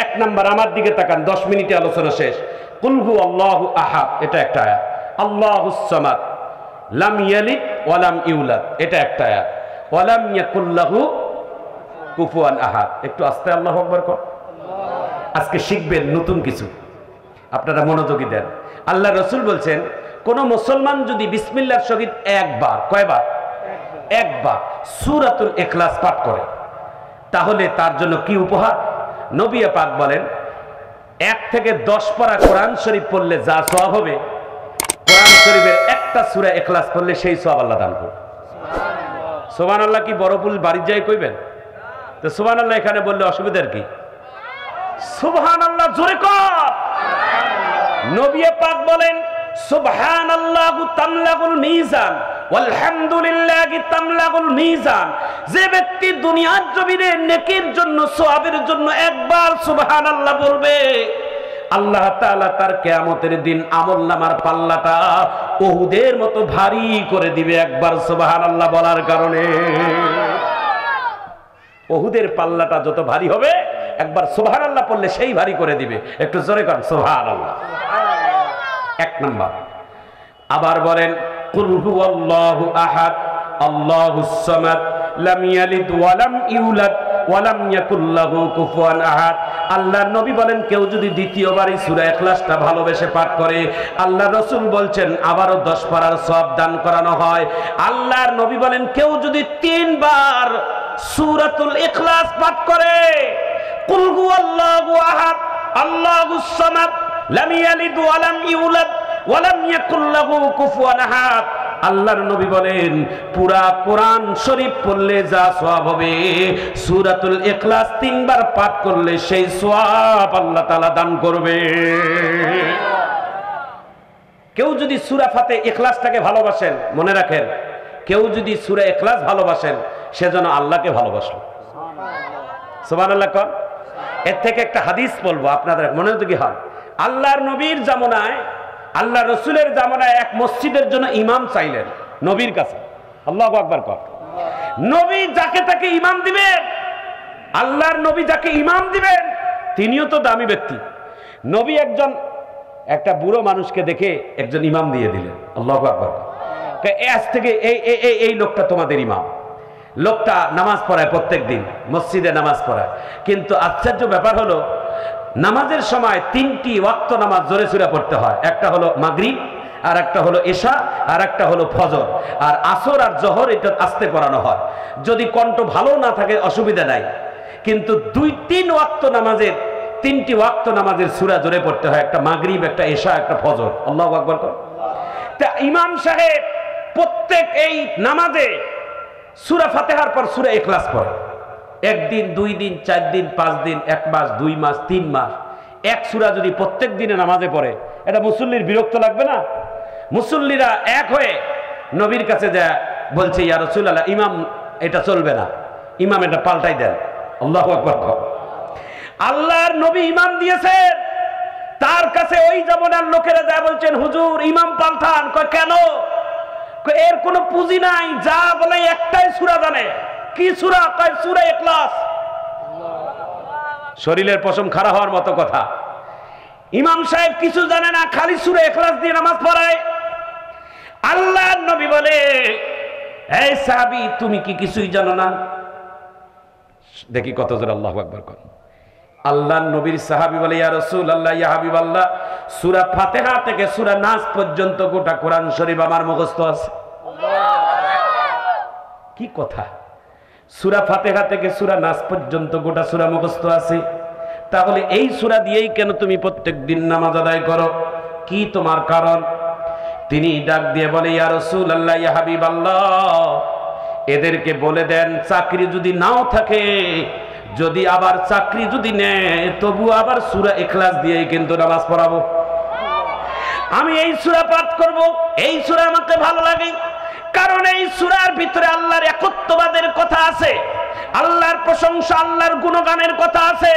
1 নাম্বার, আমার দিকে তাকান, 10 মিনিটে আলোচনা শেষ। কুল হু আল্লাহু আহাদ, এটা একটা আয়াত। আল্লাহুস সামাদ, লাম ইয়ালিদ ওয়া লাম ইউলাদ, এটা একটা আয়াত। ওয়া লাম ইয়াকুল লাহু কুফুয়ান আহাদ। একটু আস্তে আল্লাহু আকবার কর। আজকে শিখবেন নতুন কিছু, আপনারা মনোযোগী দেন। আল্লাহ রাসূল বলছেন, কোন মুসলমান যদি বিসমিল্লাহর সহিত একবার, কয়বার? একবার সূরাতুল ইখলাস পাঠ করে, তাহলে তার জন্য কি উপহার? নবী পাক বলেন, 1 থেকে 10 পারা কোরআন শরীফ পড়লে যা সওয়াব হবে, কোরআন শরীফের একটা সূরা ইখলাস পড়লে সেই সওয়াব আল্লাহ দান করবে। সুবহানাল্লাহ। কি বড় ভুল বাড়ি যাই কইবেন? তো সুবহানাল্লাহ এখানে বললে অসুবিধার কি? সুবহানাল্লাহ জোরে কর। নবী পাক বলেন, সুবহানাল্লাহু তামলাগুল মিজান ওয়ালহামদুলিল্লাহি তামলাগুল মিজান। যে ব্যক্তি দুনিয়ার জমিনে নেকির জন্য, সওয়াবের জন্য একবার সুবহানাল্লাহ বলবে, আল্লাহ তাআলা তার কিয়ামতের দিন আমলনামার পাল্লাটা উহুদের মতো ভারী করে দিবে একবার সুবহানাল্লাহ বলার কারণে। উহুদের পাল্লাটা যত ভারী হবে, একবার সুবহানাল্লাহ পড়লে সেই ভারী করে দিবে। একটু জোরে কর সুবহানাল্লাহ। 1 নাম্বার। আবার বলেন, কুল হুয়াল্লাহু আহাদ, আল্লাহুস সামাদ, লাম ইয়ালিদ ওয়া লাম ইউলাদ ওয়া লাম ইয়াকুল লাহু কুফুয়ান আহাদ। আল্লাহর নবী বলেন, কেউ যদি দ্বিতীয়বার এই সূরা ইখলাসটা ভালোবেসে পাঠ করে, আল্লাহর রাসূল বলছেন আবারও 10 পারার সওয়াব দান করানো হয়। আল্লাহর নবী বলেন, কেউ যদি 3 বার সূরাতুল ইখলাস পাঠ করে, কুল হুয়াল্লাহু আহাদ, আল্লাহুস সামাদ, লাম ইয়ালিদ ওয়া লাম ইউলাদ ওয়া লাম ইয়াকুল লাহু কুফুয়ান আহাদ, আল্লাহর নবী বলেন পুরা কোরআন শরীফ পড়লে যা সওয়াব হবে, সূরাতুল ইখলাস 3 বার পাঠ করলে সেই সওয়াব আল্লাহ তাআলা দান করবে। কেউ যদি সূরা ফাতিহা ইখলাসটাকে ভালোবাসেন, মনে রাখেন, কেউ যদি সূরা ইখলাস ভালোবাসেন, সেজন্য আল্লাহকে ভালোবাসলো। সুবহানাল্লাহ কর। এর থেকে একটা হাদিস বলবো, আপনাদের মনোযোগী হন। আল্লাহর নবীর জামানায়, আল্লাহ রসুলের জামানায় এক মসজিদের জন্য ইমাম চাইলেন নবীর কাছে। আল্লাহু আকবার কর। নবী যাকে তাকে ইমাম দিবেন, আল্লাহর নবী যাকে ইমাম দিবেন তিনিও তো দামি ব্যক্তি। নবী একটা বুড়ো মানুষকে দেখে একজন ইমাম দিয়ে দিলেন। আল্লাহু আকবার। আজ থেকে এই লোকটা তোমাদের ইমাম। লোকটা নামাজ পড়ায়, প্রত্যেক দিন মসজিদে নামাজ পড়ায়, কিন্তু আশ্চর্য ব্যাপার হলো নামাজের সময় 3টি ওয়াক্ত নামাজ জোরে সুরে পড়তে হয়। একটা হলো মাগরিব, আর একটা হলো এশা, আর একটা হলো ফজর, আর আসর আর জোহর এটা আস্তে পড়ানো হয়। যদি কণ্ঠ ভালো না থাকে অসুবিধা নাই, কিন্তু 2-3 ওয়াক্ত নামাজের 3টি ওয়াক্ত নামাজের সূরা জোরে পড়তে হয়। একটা মাগরিব, একটা এশা, একটা ফজর। আল্লাহু আকবার কর। তা ইমাম সাহেব প্রত্যেক এই নামাজে সূরা ফাতিহার পর সূরা ইখলাস পড়ে। 1 দিন, 2 দিন, 4 দিন, 5 দিন, 1 মাস, 2 মাস, 3 মাস, এক সূরা যদি প্রত্যেক দিনে নামাজে পড়ে, এটা মুসল্লির বিরক্ত লাগবে না? মুসল্লিরা এক হয়ে নবীর কাছে যা বলছে, ইয়া রাসূলুল্লাহ, ইমাম এটা চলবে না, ইমাম এটা পাল্টাই দেন। আল্লাহু আকবার। আল্লাহর নবী ইমাম দিয়েছেন, তার কাছে ওই জামানার লোকেরা যা বলছেন, হুজুর ইমাম পাল্টান। কয় কেন? এর কোনো পুঁজি নাই, যা বলে একটাই সূরা জানে। কি সূরা? কয় সূরা ইখলাস। শরীরের পশম খাড়া হওয়ার মতো কথা। ইমাম সাহেব কিছু জানে না, খালি সূরা ইখলাস দিয়ে নামাজ পড়ায়। আল্লাহর নবী বলে, এই সাহাবী তুমি কি কিছুই জানো না? দেখি কত জোরে আল্লাহু আকবার কর। আল্লাহর নবীর সাহাবী বলে, ইয়া রাসূলুল্লাহ, ইয়া হাবিবাল্লাহ, সূরা ফাতিহা থেকে সূরা নাস পর্যন্ত গোটা কোরআন শরীফ আমার মুখস্থ আছে। কি কথা! সূরা ফাতিহা থেকে সূরা নাস পর্যন্ত গোটা সূরা মুখস্থ আছে। তাহলে এই সূরা দিয়েই কেন তুমি প্রত্যেকদিন নামাজ আদায় করো? কি তোমার কারণ? তিনি ডাক দিয়ে বলে, ইয়া রাসূলুল্লাহ, ইয়া হাবিবাল্লাহ, এদেরকে বলে দেন চাকরি যদি নাও থাকে, যদি আবার চাকরি যদি নেয়, তবু আবার সূরা ইখলাস দিয়েই কিন্তু নামাজ পড়াবো। আমি এই সূরা পাঠ করব, এই সূরা আমাকে ভালো লাগে, কারণ এই সূরার ভিতরে আল্লাহর একত্ববাদের কথা আছে, আল্লাহর প্রশংসা, আল্লাহর গুণগানের কথা আছে।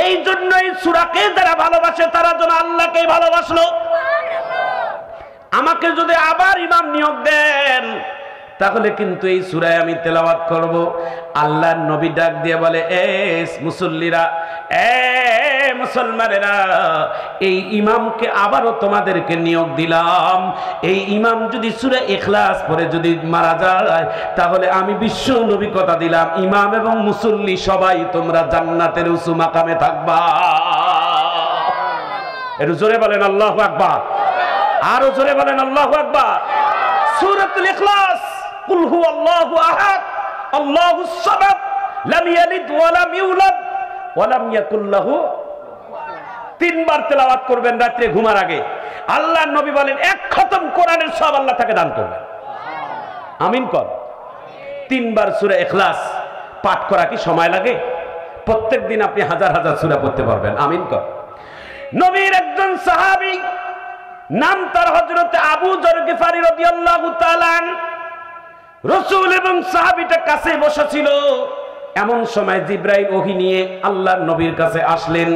এই জন্য এই সূরাকে যারা ভালোবাসে তারা যেন আল্লাহকেই ভালোবাসলো। আমাকে যদি আবার ইমাম নিয়োগ দেন, তাহলে কিন্তু এই সূরায় আমি তেলাওয়াত করব। আল্লাহর নবী ডাক দিয়ে বলে, এ মুসল্লিরা, এ মুসলমানেরা, এই ইমামকে আবারও তোমাদেরকে নিয়োগ দিলাম। এই ইমাম যদি সূরা ইখলাস পড়ে যদি মারা যায়, তাহলে আমি বিশ্ব নবী কথা দিলাম, ইমাম এবং মুসল্লি সবাই তোমরা জান্নাতের উঁচু মাকামে থাকবা। একটু জোরে বলেন আল্লাহু আকবার, আরো জোরে বলেন আল্লাহু আকবার। সূরাতুল ইখলাস, কুল হুয়াল্লাহু আহাদ, আল্লাহুস সামাদ, লাম ইয়ালিদ ওয়া লাম ইউলাদ ওয়া লাম ইয়াকুল লাহু। তিনবার তেলাওয়াত করবেন রাতে ঘুমার আগে। আল্লাহর নবী বলেন, এক খতম কোরআনের সব আল্লাহ তাকে দান করবেন। আমিন কর। তিনবার সূরা ইখলাস পাঠ করা কি সময় লাগে? প্রত্যেকদিন আপনি হাজার হাজার সূরা পড়তে পারবেন। আমিন কর। নবীর একজন সাহাবী, নাম তার হযরত আবু যর গিফারী রাদিয়াল্লাহু তাআলা আন। রাসূল এবং সাহাবীটা কাছে বসা ছিল। এমন সময় জিবরাইল ওহী নিয়ে আল্লাহর নবীর কাছে আসলেন।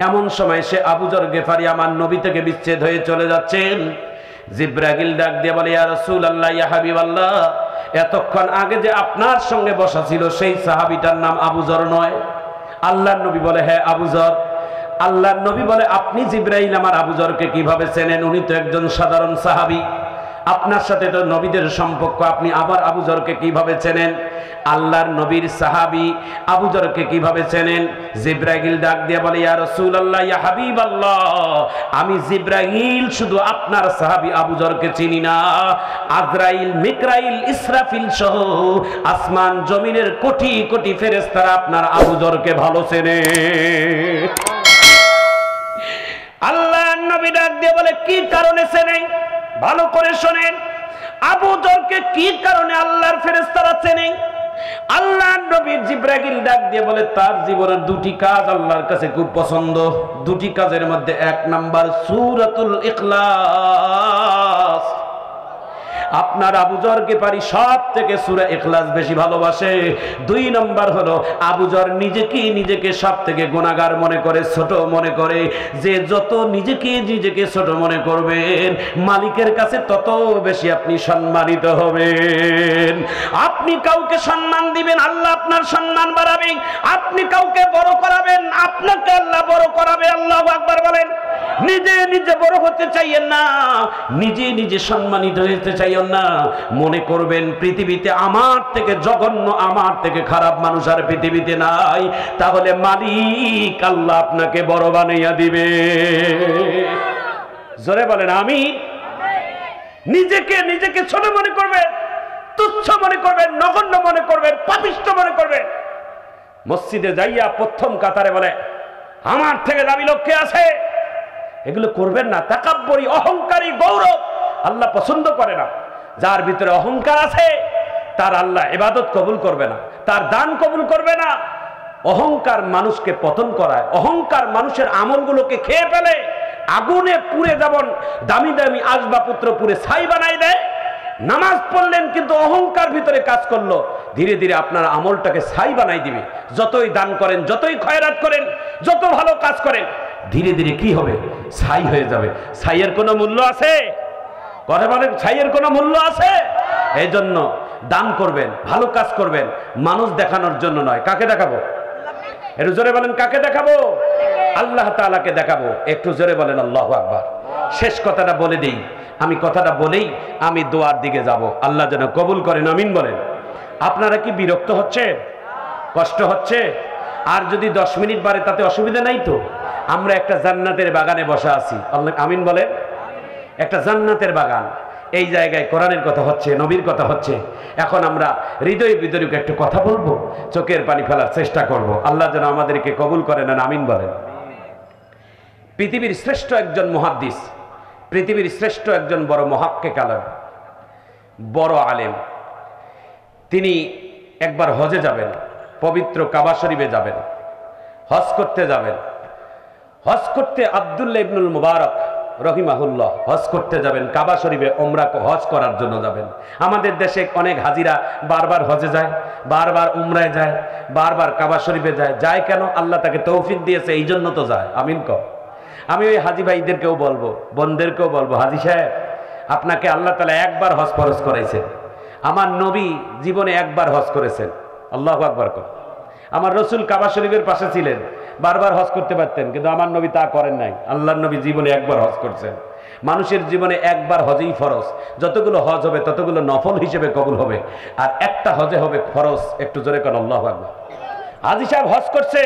এমন সময় সে আবু যর গিফারী আমার নবী থেকে বিচ্ছেদ হয়ে চলে যাচ্ছেন। জিবরাইল ডাক দিয়ে বলে, ইয়া রাসূলুল্লাহ, ইয়া হাবিবাল্লাহ, এতক্ষণ আগে যে আপনার সঙ্গে বসা ছিল সেই সাহাবীটার নাম আবু যর নয়? আল্লাহর নবী বলে, হ্যাঁ আবু যর। আল্লাহর নবী বলে, আপনি জিবরাইল আমার আবু যরকে কিভাবে চেনেন? উনি তো একজন সাধারণ সাহাবী, আপনার সাথে তো নবীদের সম্পর্ক, আপনি আবার আবু যরকে কিভাবে চেনেন? আল্লাহর নবীর সাহাবী আবু যরকে কিভাবে চেনেন? জিবরাইল ডাক দিয়ে বলে, ইয়া রাসূলুল্লাহ, ইয়া হাবিবাল্লাহ, আমি জিবরাইল শুধু আপনার সাহাবী আবু যরকে চিনি না, আজরাইল, মিকরাইল, ইসরাফিল সহ আসমান জমিনের কোটি কোটি ফেরেশতারা আপনার আবু যরকে ভালো চেনে। আল্লাহর নবী ডাক দিয়ে বলে, কি কারণে চেনে? ভালো করে শোনেন, আবু যরকে কি কারণে আল্লাহর ফেরেশতারা চেনে? আল্লাহর নবী জিবরাইল ডাক দিয়ে বলে, তার জীবনের দুটি কাজ আল্লাহর কাছে খুব পছন্দ। দুটি কাজের মধ্যে এক নাম্বার সূরাতুল ইখলাস। আপনার আবু যর গিফারী সব থেকে সূরা ইখলাস বেশি ভালোবাসে। দুই নম্বর হলো আবু যর নিজেকে সব থেকে গুনাহগার মনে করে, ছোট মনে করে। যে যত নিজেকে ছোট মনে করবেন, মালিকের কাছে তত বেশি আপনি সম্মানিত হবেন। আপনি কাউকে সম্মান দিবেন, আল্লাহ আপনার সম্মান বাড়াবেন। আপনি কাউকে বড় করাবেন, আপনাকে আল্লাহ বড় করাবে। আল্লাহু আকবার বলেন। নিজে বড় হতে চাইয়েন না, নিজে সম্মানিত হতে চাইয়েন না। মনে করবেন পৃথিবীতে আমার থেকে জঘন্য, আমার থেকে খারাপ মানুষ আর পৃথিবীতে নাই। তাহলে মালিক আল্লাহ আপনাকে বড় বানাইয়া দিবে। জোরে বলেন আমিন। নিজেকে ছোট মনে করবেন, তুচ্ছ মনে করবেন, নগণ্য মনে করবেন, পাপিষ্ঠ মনে করবেন। মসজিদে যাইয়া প্রথম কাতারে বলে, আমার থেকে দামি লোক কে আছে? এগুলো করবেন না। তাকাব্বুরি, অহংকারী, গৌরব আল্লাহ পছন্দ করে না। যার ভিতরে অহংকার আছে তার আল্লাহ ইবাদত কবুল করবে না, তার দান কবুল করবে না। অহংকার মানুষকে পতন করায়, অহংকার মানুষের আমলগুলোকে খেয়ে ফেলে। আগুনে পুড়ে যেমন দামি দামি আসবাবপত্র পুড়ে ছাই বানাই দেয়, নামাজ পড়লেন কিন্তু অহংকার ভিতরে কাজ করলো, ধীরে ধীরে আপনার আমলটাকে ছাই বানাই দিবে। যতই দান করেন, যতই খয়রাত করেন, যত ভালো কাজ করেন, ধীরে ধীরে কি হবে? ছাই হয়ে যাবে। ছাইয়ের কোনো মূল্য আছে? কথা বলেন, ছাইয়ের কোনো মূল্য আছে? এই জন্য দান করবেন, ভালো কাজ করবেন, মানুষ দেখানোর জন্য নয়। কাকে দেখাবো? একটু জোরে বলেন, কাকে দেখাবো? আল্লাহ তাআলাকে দেখাবো। একটু জোরে বলেন আল্লাহু আকবার। শেষ কথাটা বলে দেই, আমি কথাটা বলেই আমি দোয়ার দিকে যাব, আল্লাহ যেন কবুল করেন, আমিন বলেন। আপনারা কি বিরক্ত হচ্ছে, কষ্ট হচ্ছে? আর যদি 10 মিনিট বাড়ে তাতে অসুবিধা নাই তো? আমরা একটা জান্নাতের বাগানে বসা আছি, আল্লাহ আমিন বলেন। একটা জান্নাতের বাগান, এই জায়গায় কোরআনের কথা হচ্ছে, নবীর কথা হচ্ছে। এখন আমরা হৃদয় বিদরুকে একটু কথা বলবো, চোখের পানি ফেলার চেষ্টা করব, আল্লাহ যেন আমাদেরকে কবুল করেন, আমিন বলেন। পৃথিবীর শ্রেষ্ঠ একজন মুহাদ্দিস, পৃথিবীর শ্রেষ্ঠ একজন বড় মুহাক্কিক আলেম, বড় আলেম, তিনি একবার হজে যাবেন, পবিত্র কাবা শরীফে যাবেন, হজ করতে যাবেন। হজ করতে আব্দুল্লাহ ইবনুল মুবারক রহিমাহুল্লাহ হজ করতে যাবেন, কাবা শরীফে উমরা হজ করার জন্য যাবেন। আমাদের দেশে অনেক হাজিরা বারবার হজে যায়, বারবার উমরায় যায়, বারবার কাবা শরীফে যায়। যায় কেন? আল্লাহ তাকে তৌফিক দিয়েছে, এই জন্য তো যায়, আমিন কর। আমি ওই হাজি ভাইদেরকেও বলবো, বোনদেরকেও বলবো, হাজি সাহেব আপনাকে আল্লাহ তাআলা একবার হজ ফরজ করাইছেন। আমার নবী জীবনে একবার হজ করেছেন, আল্লাহু আকবার কর। আমার রসুল কাবা শরীফের পাশে ছিলেন, বারবার হজ করতে পারতেন, কিন্তু আমার নবী তা করেন নাই। আল্লাহর নবী জীবনে একবার হজ করছেন। মানুষের জীবনে একবার হজেই ফরজ, যতগুলো হজ হবে ততগুলো নফল হিসেবে কবুল হবে, আর একটা হজে হবে ফরজ। একটু জোরে করেন আল্লাহু আকবার। হাজী সাহেব হজ করছে,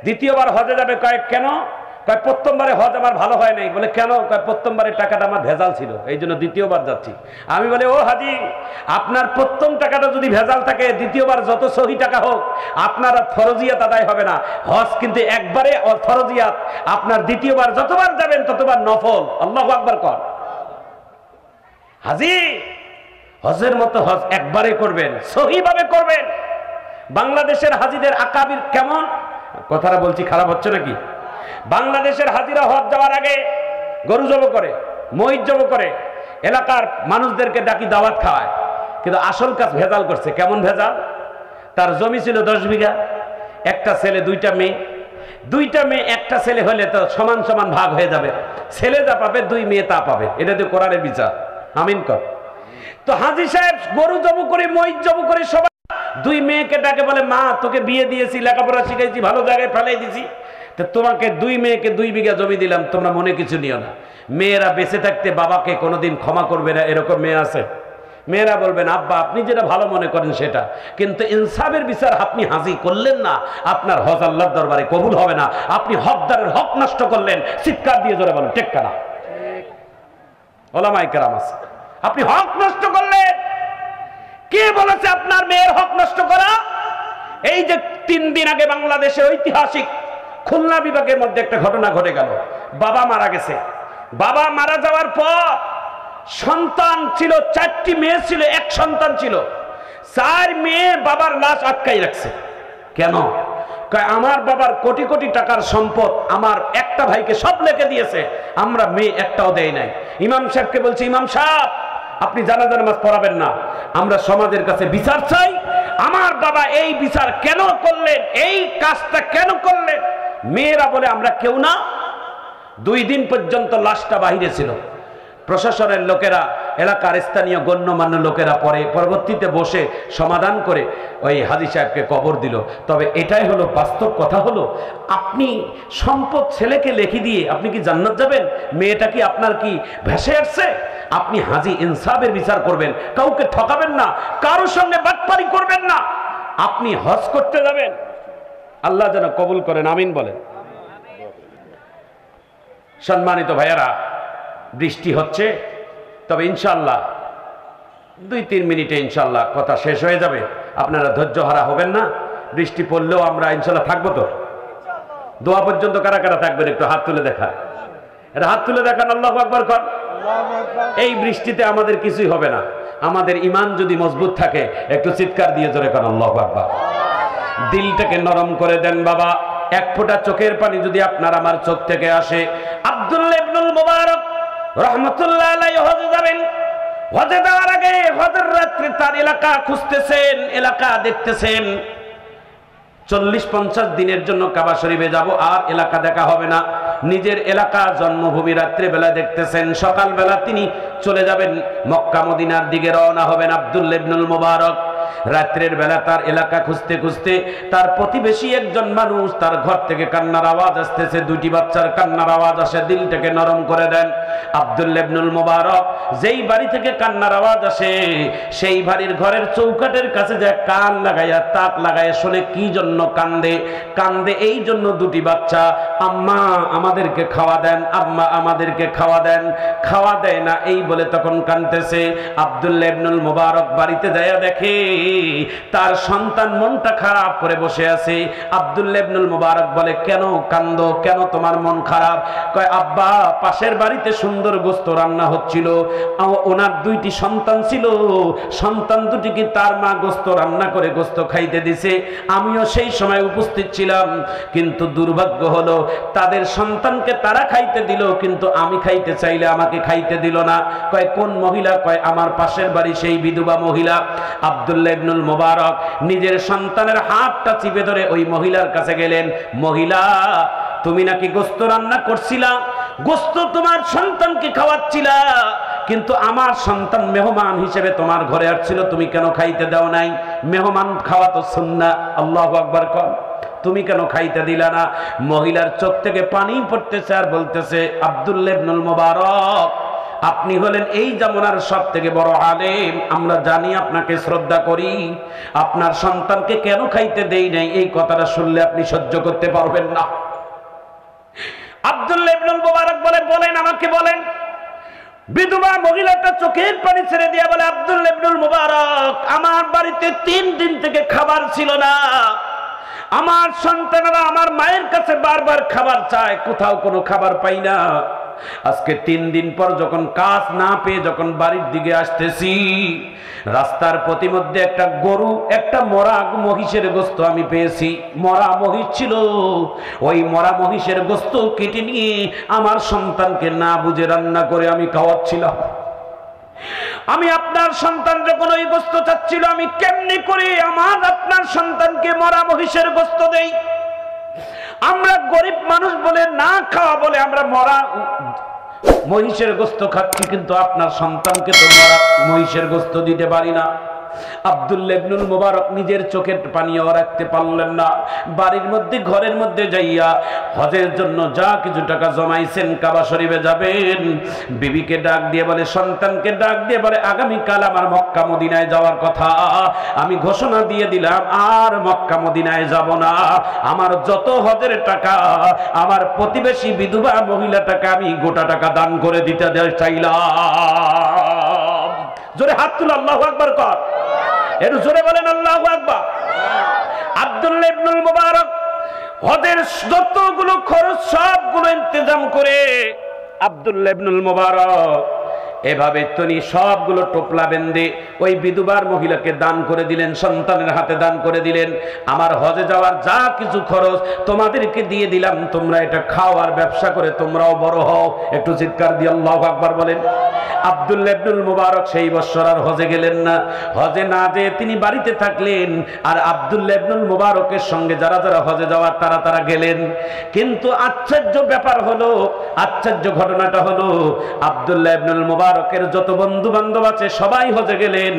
দ্বিতীয়বার হজে যাবে। কয়েক কেন? কয় প্রথমবারে হজ আমার ভালো হয় নাই। বলে কেন? কয় প্রথমবারের টাকাটা আমার ভেজাল ছিল, এই জন্য দ্বিতীয়বার যাচ্ছি। আমি বলে, ও হাজি, আপনার প্রথম টাকাটা যদি ভেজাল থাকে, দ্বিতীয়বার যত সহি টাকা হোক আপনার ফরজিয়াত আদায় হবে না। হজ কিন্তু একবারে ফরজিয়াত, আপনার দ্বিতীয়বার যতবার যাবেন ততবার নফল। আল্লাহু আকবার কর। হাজি হজের মতো হজ একবারে করবেন, সহিভাবে করবেন। বাংলাদেশের হাজিদের আকাবির কেমন? কথাটা বলছি খারাপ হচ্ছে নাকি? বাংলাদেশের হাজিরা হজ যাওয়ার আগে গরু জব করে, মহিষ জব করে, এলাকার মানুষদেরকে ডাকি দাওয়াত খাওয়ায়, কিন্তু আসল কাজ ভেজাল করছে। কেমন ভেজাল? তার জমি ছিল 10 বিঘা, একটা ছেলে, 2টা মেয়ে, 2টা মেয়ে একটা ছেলে হলে তো সমান সমান ভাগ হয়ে যাবে, ছেলে যা পাবে 2 মেয়ে তা পাবে। এটা তো কোরআনের বিচার, আমিন কর। তো হাজি সাহেব গরু জব করে, মহিষ জব করে, সবাই 2 মেয়েকে ডাকে, বলে, মা তোকে বিয়ে দিয়েছি, লেখাপড়া শিখাইছি, ভালো জায়গায় ফেলাই দিছি, তো তোমাকে 2 মেয়েকে 2 বিঘা জমি দিলাম, তোমরা মনে কিছু নিও না। মেয়েরা বেঁচে থাকতে বাবাকে কোনোদিন ক্ষমা করবে না, এরকম মেয়ে আছে? মেয়েরা বলবেন, আব্বা আপনি যেটা ভালো মনে করেন সেটা, কিন্তু ইনসাফের বিচার আপনি হাজি করলেন না, আপনার হজ আল্লাহর দরবারে কবুল হবে না। আপনি হকদারের হক নষ্ট করলেন। চিৎকার দিয়ে জোরে বলেন ঠিক না? ওলামায়ে কেরাম আছে, আপনি হক নষ্ট করলেন। কে বলেছে আপনার মেয়ের হক নষ্ট করা? এই যে 3 দিন আগে বাংলাদেশে ঐতিহাসিক খুলনা বিভাগের মধ্যে একটা ঘটনা ঘটে গেল। বাবা মারা গেছে, বাবা মারা যাওয়ার পর সন্তান ছিল, 4টি মেয়ে ছিল, 1 সন্তান ছিল। 4 মেয়ে বাবার লাশ আটকাই রাখছে। কেন? আমার বাবার কোটি কোটি টাকার সম্পদ আমার একটা ভাইকে সব লিখে দিয়েছে, আমরা মেয়ে একটাও দেয় নাই। ইমাম সাহেবকে বলছে, ইমাম সাহেব আপনি জানাজা নামাজ পড়াবেন না, আমরা সমাজের কাছে বিচার চাই। আমার বাবা এই বিচার কেন করলেন, এই কাজটা কেন করলেন? মেয়েরা বলে, আমরা কেউ না। 2 দিন পর্যন্ত লাশটা বাহিরে ছিল। প্রশাসনের লোকেরা, এলাকার স্থানীয় গণ্যমান্য লোকেরা পরবর্তীতে বসে সমাধান করে ওই হাজী সাহেবকে কবর দিল। তবে এটাই হলো বাস্তব কথা, হলো আপনি সম্পদ ছেলেকে লিখে দিয়ে আপনি কি জান্নাত যাবেন? মেয়েটা কি আপনার কি ভেসে আসছে? আপনি হাজী ইনসাফের বিচার করবেন, কাউকে ঠকাবেন না, কারোর সঙ্গে বাটপারি করবেন না। আপনি হজ করতে যাবেন, আল্লাহ যেন কবুল করেন, আমিন বলেন। সম্মানিত ভাইয়ারা, বৃষ্টি হচ্ছে, তবে ইনশাআল্লাহ 2-3 মিনিটে ইনশাআল্লাহ কথা শেষ হয়ে যাবে। আপনারা ধৈর্য হারা হবেন না। বৃষ্টি পড়লেও আমরা ইনশাআল্লাহ থাকবো তো। দোয়া পর্যন্ত কারা কারা থাকবেন একটু হাত তুলে দেখা, এটা হাত তুলে দেখান, আল্লাহু আকবার কর। এই বৃষ্টিতে আমাদের কিছুই হবে না। আমাদের ঈমান যদি মজবুত থাকে, একটু চিৎকার দিয়ে জোরে কর আল্লাহু আকবার। দিলটাকে নরম করে দেন বাবা। 1 ফোঁটা চোখের পানি যদি আপনার আমার চোখ থেকে আসে, আব্দুল্লাহ ইবনুল মুবারক রাহমাতুল্লাহ আলাইহি হজে যাবেন। হজে যাওয়ার আগে হজের রাত্রে তার এলাকা খুঁজতেছেন, এলাকা দেখতেছেন। 40-50 দিনের জন্য কাবা শরীফে যাব, আর এলাকা দেখা হবে না। নিজের এলাকা, জন্মভূমি রাত্রে বেলা দেখতেছেন। সকালবেলা তিনি চলে যাবেন মক্কা মদিনার দিকে, রওনা হবেন আব্দুল্লাহ ইবনুল মুবারক। রাত্রের বেলা তার এলাকা খুঁজতে খুঁজতে তার প্রতিবেশী একজন মানুষ, তার ঘর থেকে কান্নার আওয়াজ আসতেছে, 2টি বাচ্চার কান্নার আওয়াজ আসে। দিলটাকে নরম করে দেন। আব্দুল্লাহ ইবনুল মুবারক যেই বাড়ি থেকে কান্নার আওয়াজ আসে সেই বাড়ির ঘরের চৌকাঠের কাছে যায় কান লাগাইয়া তাক লাগাইয়া শুনে কি জন্য কান্দে। কান্দে এই জন্য দুটি বাচ্চা, আম্মা আমাদেরকে খাওয়া দেন, আম্মা আমাদেরকে খাওয়া দেন, খাওয়া দেয় না এই বলে তখন কাঁদতেছে। আব্দুল্লাহ ইবনুল মুবারক বাড়িতে যাইয়া দেখে তার সন্তান মনটা খারাপ করে বসে আছে। আব্দুল্লাহ ইবনুল মুবারক বলে, কেন কান্দো, কেন তোমার মন খারাপ? কয়, আব্বা পাশের বাড়িতে সুন্দর গোশত রান্না হচ্ছিল, ওনার দুইটি সন্তান ছিল, সন্তান দুটিকে তার মা গোশত রান্না করে গোশত খাইতে দিছে, আমিও সেই সময় উপস্থিত ছিলাম, কিন্তু দুর্ভাগ্য হলো তাদের সন্তানকে তারা খাইতে দিল, কিন্তু আমি খাইতে চাইলে আমাকে খাইতে দিল না। কয়, কোন মহিলা? কয়, আমার পাশের বাড়ি সেই বিধবা মহিলা। আব্দুল্লাহ ইবনুল মুবারক নিজের সন্তানের হাতটা চিপে ধরে ওই মহিলার কাছে গেলেন। মহিলা, তুমি নাকি গোশত রান্না করছিলা, গোশত তোমার সন্তানকে খাওয়াচ্ছিলা, কিন্তু আমার সন্তান মেহমান হিসেবে তোমার ঘরে আসছিল, তুমি কেন খাইতে দাও নাই? মেহমান খাওয়া তো সুন্নাহ। আল্লাহু আকবার কর। তুমি কেন খাইতে দিলা না? মহিলার চোখ থেকে পানি পড়তেছে আর বলতেছে, আব্দুল্লাহ ইবনুল মুবারক, আপনি হলেন এই জামানার সব থেকে বড় আলেম, আমরা জানি আপনাকে শ্রদ্ধা করি, আপনার সন্তানকে কেন খাইতে দেই নাই এই কথাটা শুনলে আপনি সহ্য করতে পারবেন না। আব্দুল্লাহ ইবনুল মুবারক বলে, বলেন, আমাকে বলেন। বিধবা মহিলাটা চোখের পানি ছেড়ে দিয়া বলে, আব্দুল্লাহ ইবনুল মুবারক, আমার বাড়িতে 3 দিন থেকে খাবার ছিল না, আমার সন্তানেরা আমার মায়ের কাছে বারবার খাবার চায়, কোথাও কোনো খাবার পাই না। আজকে 3 দিন পর যখন কাজ না পেয়ে যখন বাড়ির দিকে আসতেছি, রাস্তার প্রতিমধ্যে একটা গরু, একটা মরা মহিষের গোশত আমি পেয়েছি। মরা মহিষ ছিল, ওই মরা মহিষের গোশত কেটে নিয়ে আমার সন্তানকে না বুঝে রান্না করে আমি খাওয়াচ্ছিলাম। আমি আপনার সন্তান যখন ওই গোশত চাচ্ছিল, আমি কেমনি করে আমার আপনার সন্তানকে মরা মহিষের গোশত দেই? আমরা গরিব মানুষ বলে, না খাওয়া বলে আমরা মরা মহিষের গোশত খাচ্ছি, কিন্তু আপনার সন্তানকে তো মরা মহিষের গোশত দিতে পারি না। আব্দুল্লাহ ইবনুল মুবারক নিজের চোখের পানিও রাখতে পারলেন না। বাড়ির মধ্যে, ঘরের মধ্যে যাইয়া হজের জন্য যা কিছু টাকা জমাইছেন, কাবা শরীফে যাবেন, বিবিকে ডাক দিয়ে বলে, সন্তানকে ডাক দিয়ে বলে, আগামীকাল আমার মক্কা মদিনায় যাওয়ার কথা, আমি ঘোষণা দিয়ে দিলাম আর মক্কা মদিনায় যাব না। আমার যত হজের টাকা, আমার প্রতিবেশী বিধবা মহিলাটাকে আমি গোটা টাকা দান করে দিতে চাইলাম। জোরে হাত তুলে আল্লাহু আকবার কর। একটু জোরে বলেন আল্লাহু আকবার। আব্দুল্লাহ ইবনুল মুবারক হজের যতগুলো খরচ সবগুলো ইন্তজাম করে আব্দুল্লাহ ইবনুল মুবারক এভাবে তিনি সবগুলো টোপলা বেঁধে ওই বিধবার মহিলাকে দান করে দিলেন, সন্তানের হাতে দান করে দিলেন। আমার হজে যাওয়ার যা কিছু খরচ তোমাদেরকে দিয়ে দিলাম, তোমরা এটা খাও আর ব্যবসা করে তোমরাও বড় হও। একটু চিৎকার দিয়ে আল্লাহু আকবার বলেন। আব্দুল্লাহ ইবনুল মুবারক সেই বছর আর হজে গেলেন না। হজে না যেয়ে তিনি বাড়িতে থাকলেন, আর আব্দুল্লাহ ইবনুল মুবারকের সঙ্গে যারা যারা হজে যাওয়ার তারা গেলেন। কিন্তু আশ্চর্য ব্যাপার হলো, আশ্চর্য ঘটনাটা হলো, আব্দুল্লাহ ইবনুল মুবারকের যত বন্ধু বান্ধব আছে সবাই হজে গেলেন।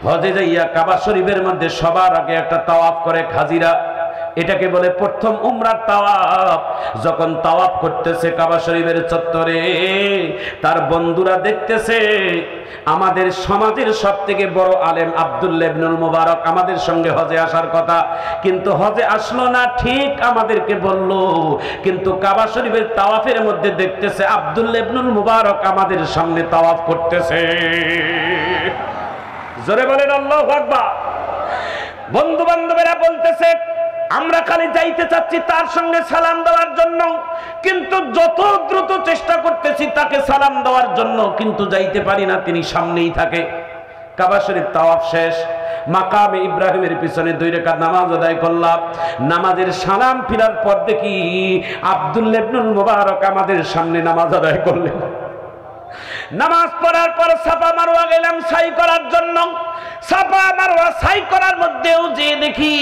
হজে যাইয়া কাবা শরীফের মধ্যে সবার আগে একটা তাওয়াফ করে হাজিরা, এটাকে বলে প্রথম উমরার তাওয়াফ। যখন তাওয়াফ করতেছে কাবা শরীফের চত্বরে, তার বন্ধুরা দেখতেছে আমাদের সমাজের সবথেকে বড় আলেম আব্দুল্লাহ ইবনুল মুবারক আমাদের সঙ্গে হজে আসার কথা, কিন্তু হজে আসলো না, ঠিক আমাদেরকে বলল, কিন্তু কাবা শরীফের তাওয়াফের মধ্যে দেখতেছে আব্দুল্লাহ ইবনুল মুবারক আমাদের সামনে তাওয়াফ করতেছে। জোরে বলেন আল্লাহু আকবার। বন্ধু বান্ধবেরা বলতেছে, আমরা খালি যাইতে চাচ্ছি তার সঙ্গে সালাম দেওয়ার জন্য, কিন্তু যত দ্রুত চেষ্টা করতেছি তাকে সালাম দেওয়ার জন্য, কিন্তু যাইতে পারি না, তিনি সামনেই থাকে। কাবা শরীফ তাওয়াফ শেষ, মাকামে ইব্রাহিমের পিছনে 2 রাকাত নামাজ আদায় করলাম। নামাজের সালাম ফিরার পর দেখি আব্দুল্লাহ ইবনুল মুবারক আমাদের সামনে নামাজ আদায় করলেন। নামাজ পড়ার পর সাফা মারওয়া গেলাম সাই করার জন্য। সাফা মারওয়া সাই করার মধ্যেও যে দেখি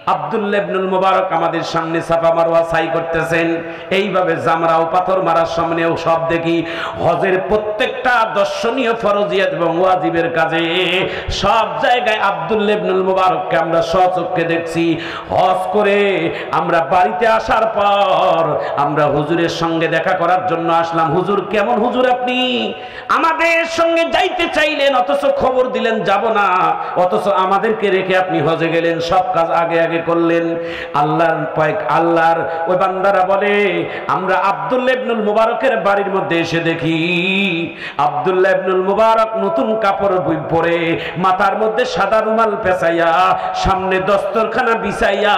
আব্দুল্লাহ ইবনুল মুবারক আমাদের সামনে সাফা মারওয়া সাই করতেছেন। এইভাবে জামরা ও পাথর মারার সামনেও সব দেখি হজের প্রত্যেকটা দর্শনীয় ফরজিয়াত এবং ওয়াজিবের কাজে সব জায়গায় আব্দুল্লাহ ইবনুল মুবারককে আমরা স্বচক্ষে দেখছি। হজ করে আমরা বাড়িতে আসার পর আমরা হুজুরের সঙ্গে দেখা করার জন্য আসলাম। হুজুর কেমন হুজুর আপনি? আমাদের সঙ্গে যাইতে চাইলেন অথচ খবর দিলেন যাব না, অথচ আমাদেরকে রেখে আপনি হজে গেলেন, সব কাজ আগে আগে করলেন। আল্লাহর ওই বান্দারা বলে আমরা আব্দুল্লাহ ইবনুল মুবারকের বাড়ির মধ্যে এসে দেখি আব্দুল্লাহ ইবনুল মুবারক নতুন কাপড় পরে মাথার মধ্যে সাদা রুমাল পেঁচাইয়া সামনে দস্তরখানা বিছাইয়া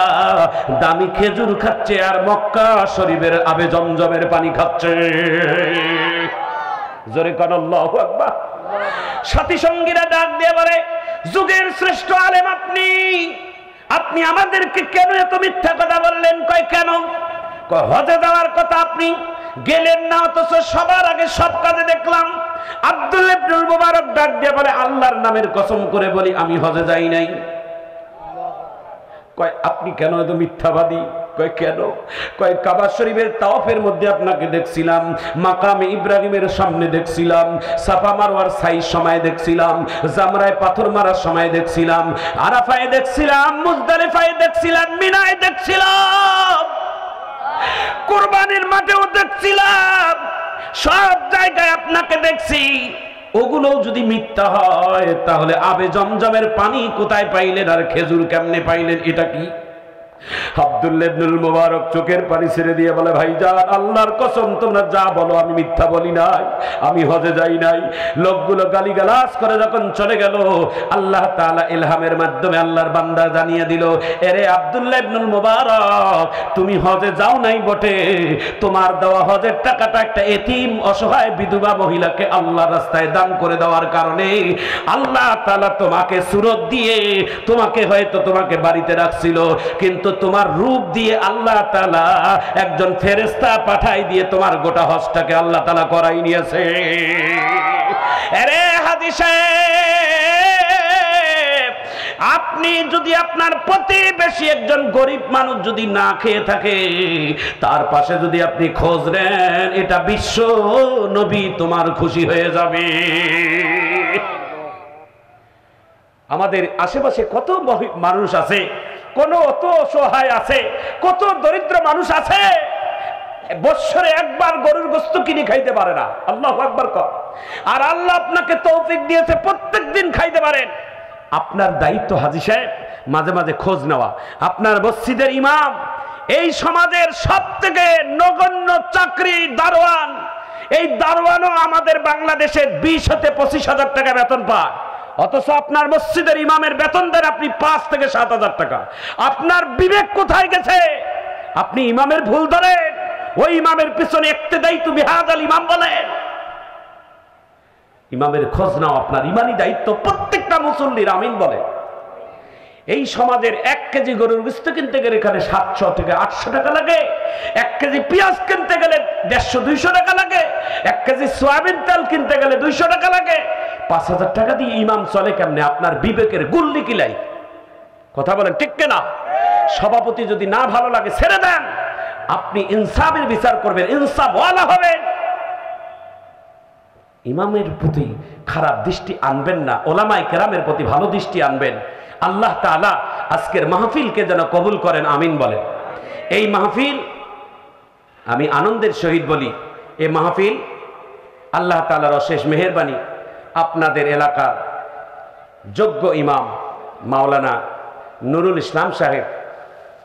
দামি খেজুর খাচ্ছে আর মক্কা শরীফের আবে জমজমের পানি খাচ্ছে। জোরে কোন আল্লাহু আকবার। সাথী সঙ্গীরা ডাক দিয়ে বলে যুগের শ্রেষ্ঠ আলেম আপনি, আপনি আমাদেরকে কেন এত মিথ্যা কথা বললেন? কয় কেন? কয় হজে যাওয়ার কথা আপনি গেলেন না, অথচ সবার আগে সব কাজে দেখলাম। আব্দুল্লাহ ইবনুল মুবারক ডাক দিয়ে বলে আল্লাহর নামের কসম করে বলি আমি হজে যাই নাই। কয় আপনি কেন এত মিথ্যাবাদী? কয় কেন? কয় কাবা শরীফের তাওয়াফের মধ্যে আপনাকে দেখছিলাম, মাকামে ইব্রাহিমের সামনে দেখছিলাম, সাফা মারওয়ার সাই সময় দেখছিলাম, জামরায় পাথর মারার সময় দেখছিলাম, আরাফায় দেখছিলাম, মুজদালিফায় দেখছিলাম, মিনায় দেখছিলাম, কুরবানির মাঠেও দেখছিলাম, সব জায়গায় আপনাকে দেখছি। ওগুলো যদি মিথ্যা হয় তাহলে আবে জমজমের পানি কোথায় পাইলেন আর খেজুর কেমনে পাইলেন? এটা কি? আব্দুল্লাহ ইবনুল মুবারক চোখের পানি ছেড়ে দিয়ে বলে ভাইজান আল্লাহর কসম তোমরা যা বলো আমি মিথ্যা বলি নাই, আমি হজে যাই নাই। লোকগুলো গালিগালাজ করে যখন চলে গেল আল্লাহ তাআলা ইলহামের মাধ্যমে আল্লাহর বান্দা জানিয়ে দিল এরে আব্দুল্লাহ ইবনুল মুবারক তুমি হজে যাও নাই বটে, তোমার দেওয়া হজের টাকাটা একটা এতিম অসহায় বিধবা মহিলাকে আল্লাহর রাস্তায় দান করে দেওয়ার কারণে আল্লাহ তাআলা তোমাকে সুরত দিয়ে তোমাকে হয়তো তোমাকে বাড়িতে রাখছিল, কিন্তু তোমার রূপ দিয়ে আল্লাহ তাআলা একজন ফেরেশতা পাঠাই দিয়ে তোমার গোটা হজটাকে আল্লাহ তাআলা করাই নিয়েছে। আরে হাজী সাহেব আপনি যদি আপনার প্রতিবেশী একজন গরিব মানুষ যদি না খেয়ে থাকে তার পাশে যদি আপনি খোঁজ নেন এটা বিশ্ব নবী তোমার খুশি হয়ে যাবে। আমাদের আশেপাশে কত মানুষ আছে, কোন অত অসহায় আছে, কত দরিদ্র মানুষ আছে বৎসরে একবার গরুর গোশত কিনে খাইতে পারে না। আল্লাহু আকবার কর। আর আল্লাহ আপনাকে তৌফিক দিয়েছে প্রত্যেকদিন খাইতে পারেন। আপনার দায়িত্ব হাজী সাহেব মাঝে মাঝে খোঁজ নেওয়া। আপনার মসজিদের ইমাম এই সমাজের সবথেকে নগণ্য চাকরি দারোয়ান, এই দারোয়ানও আমাদের বাংলাদেশে 20 থেকে 25,000 টাকা বেতন পায়, অথচ আপনার মসজিদের ইমামের বেতন দেন আপনি 5 থেকে 7,000 টাকা। আপনার বিবেক কোথায় গেছে? আপনি ইমামের ভুল ধরেন, ওই ইমামের পিছনে ইক্তেদাইতু বিহাদাল ইমাম বলেন। ইমামের খোঁজ নাও আপনার ইমানি দায়িত্ব। প্রত্যেকটা মুসল্লির আমিন বলে। এই সমাজের 1 কেজি গরুর গোশত কিনতে গেলে এখানে 700 থেকে 800 টাকা লাগে, 1 কেজি পেঁয়াজ কিনতে গেলে 150-200 টাকা লাগে, 1 কেজি সয়াবিন তেল কিনতে গেলে 200 টাকা লাগে। 5,000 টাকা দিয়ে ইমাম চলে কেমনে? আপনার বিবেকের গুল্লি কিলাই। কথা বলেন ঠিক কিনা? সভাপতি যদি না ভালো লাগে ছেড়ে দেন, আপনি ইনসাফের বিচার করবেন, ইনসাফ ওয়ালা হবেন। ইমামের প্রতি খারাপ দৃষ্টি আনবেন না, ওলামায়ে কেরামের প্রতি ভালো দৃষ্টি আনবেন। আল্লাহ তাআলা আজকের মাহফিলকে যেন কবুল করেন, আমিন বলেন। এই মাহফিল আমি আনন্দের সহিত বলি, এই মাহফিল আল্লাহ তাআলার অশেষ মেহেরবানি। আপনাদের এলাকার যোগ্য ইমাম মাওলানা নুরুল ইসলাম সাহেব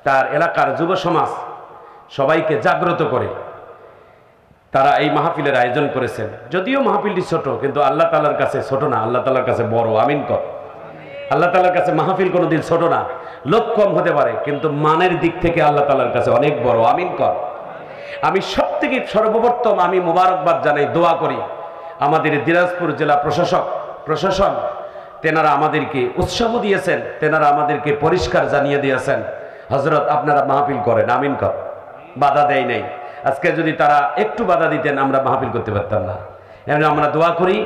তার এলাকার যুব সমাজ সবাইকে জাগ্রত করে তারা এই মাহফিলের আয়োজন করেছেন। যদিও মাহফিলটি ছোট, কিন্তু আল্লাহ তাআলার কাছে ছোট না, আল্লাহ তাআলার কাছে বড়, আমিন কর। আল্লাহ তাআলার কাছে মাহফিল কোনোদিন ছোট না। লোক কম হতে পারে কিন্তু মানের দিক থেকে আল্লাহ তাআলার কাছে অনেক বড়, আমিন কর। আমি সবথেকে সর্বপ্রথম আমি মোবারকবাদ জানাই, দোয়া করি আমাদের দিনাজপুর জেলা প্রশাসন তেনারা আমাদেরকে উৎসাহ দিয়েছেন, তেনারা আমাদেরকে পরিষ্কার জানিয়ে দিয়েছেন হযরত আপনারা মাহফিল করেন, আমিন কর। বাধা দেয় নাই। আজকে যদি তারা একটু বাধা দিতেন আমরা মাহফিল করতে পারতাম না। এমনি আমরা দোয়া করি,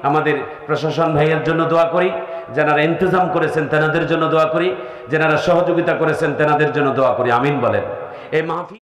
আমাদের প্রশাসন ভাইয়ের জন্য দোয়া করি, যারা ইন্তজাম করেছেন তেনাদের জন্য দোয়া করি, যারা সহযোগিতা করেছেন তেনাদের জন্য দোয়া করি। আমিন বলেন। এই মাহফিল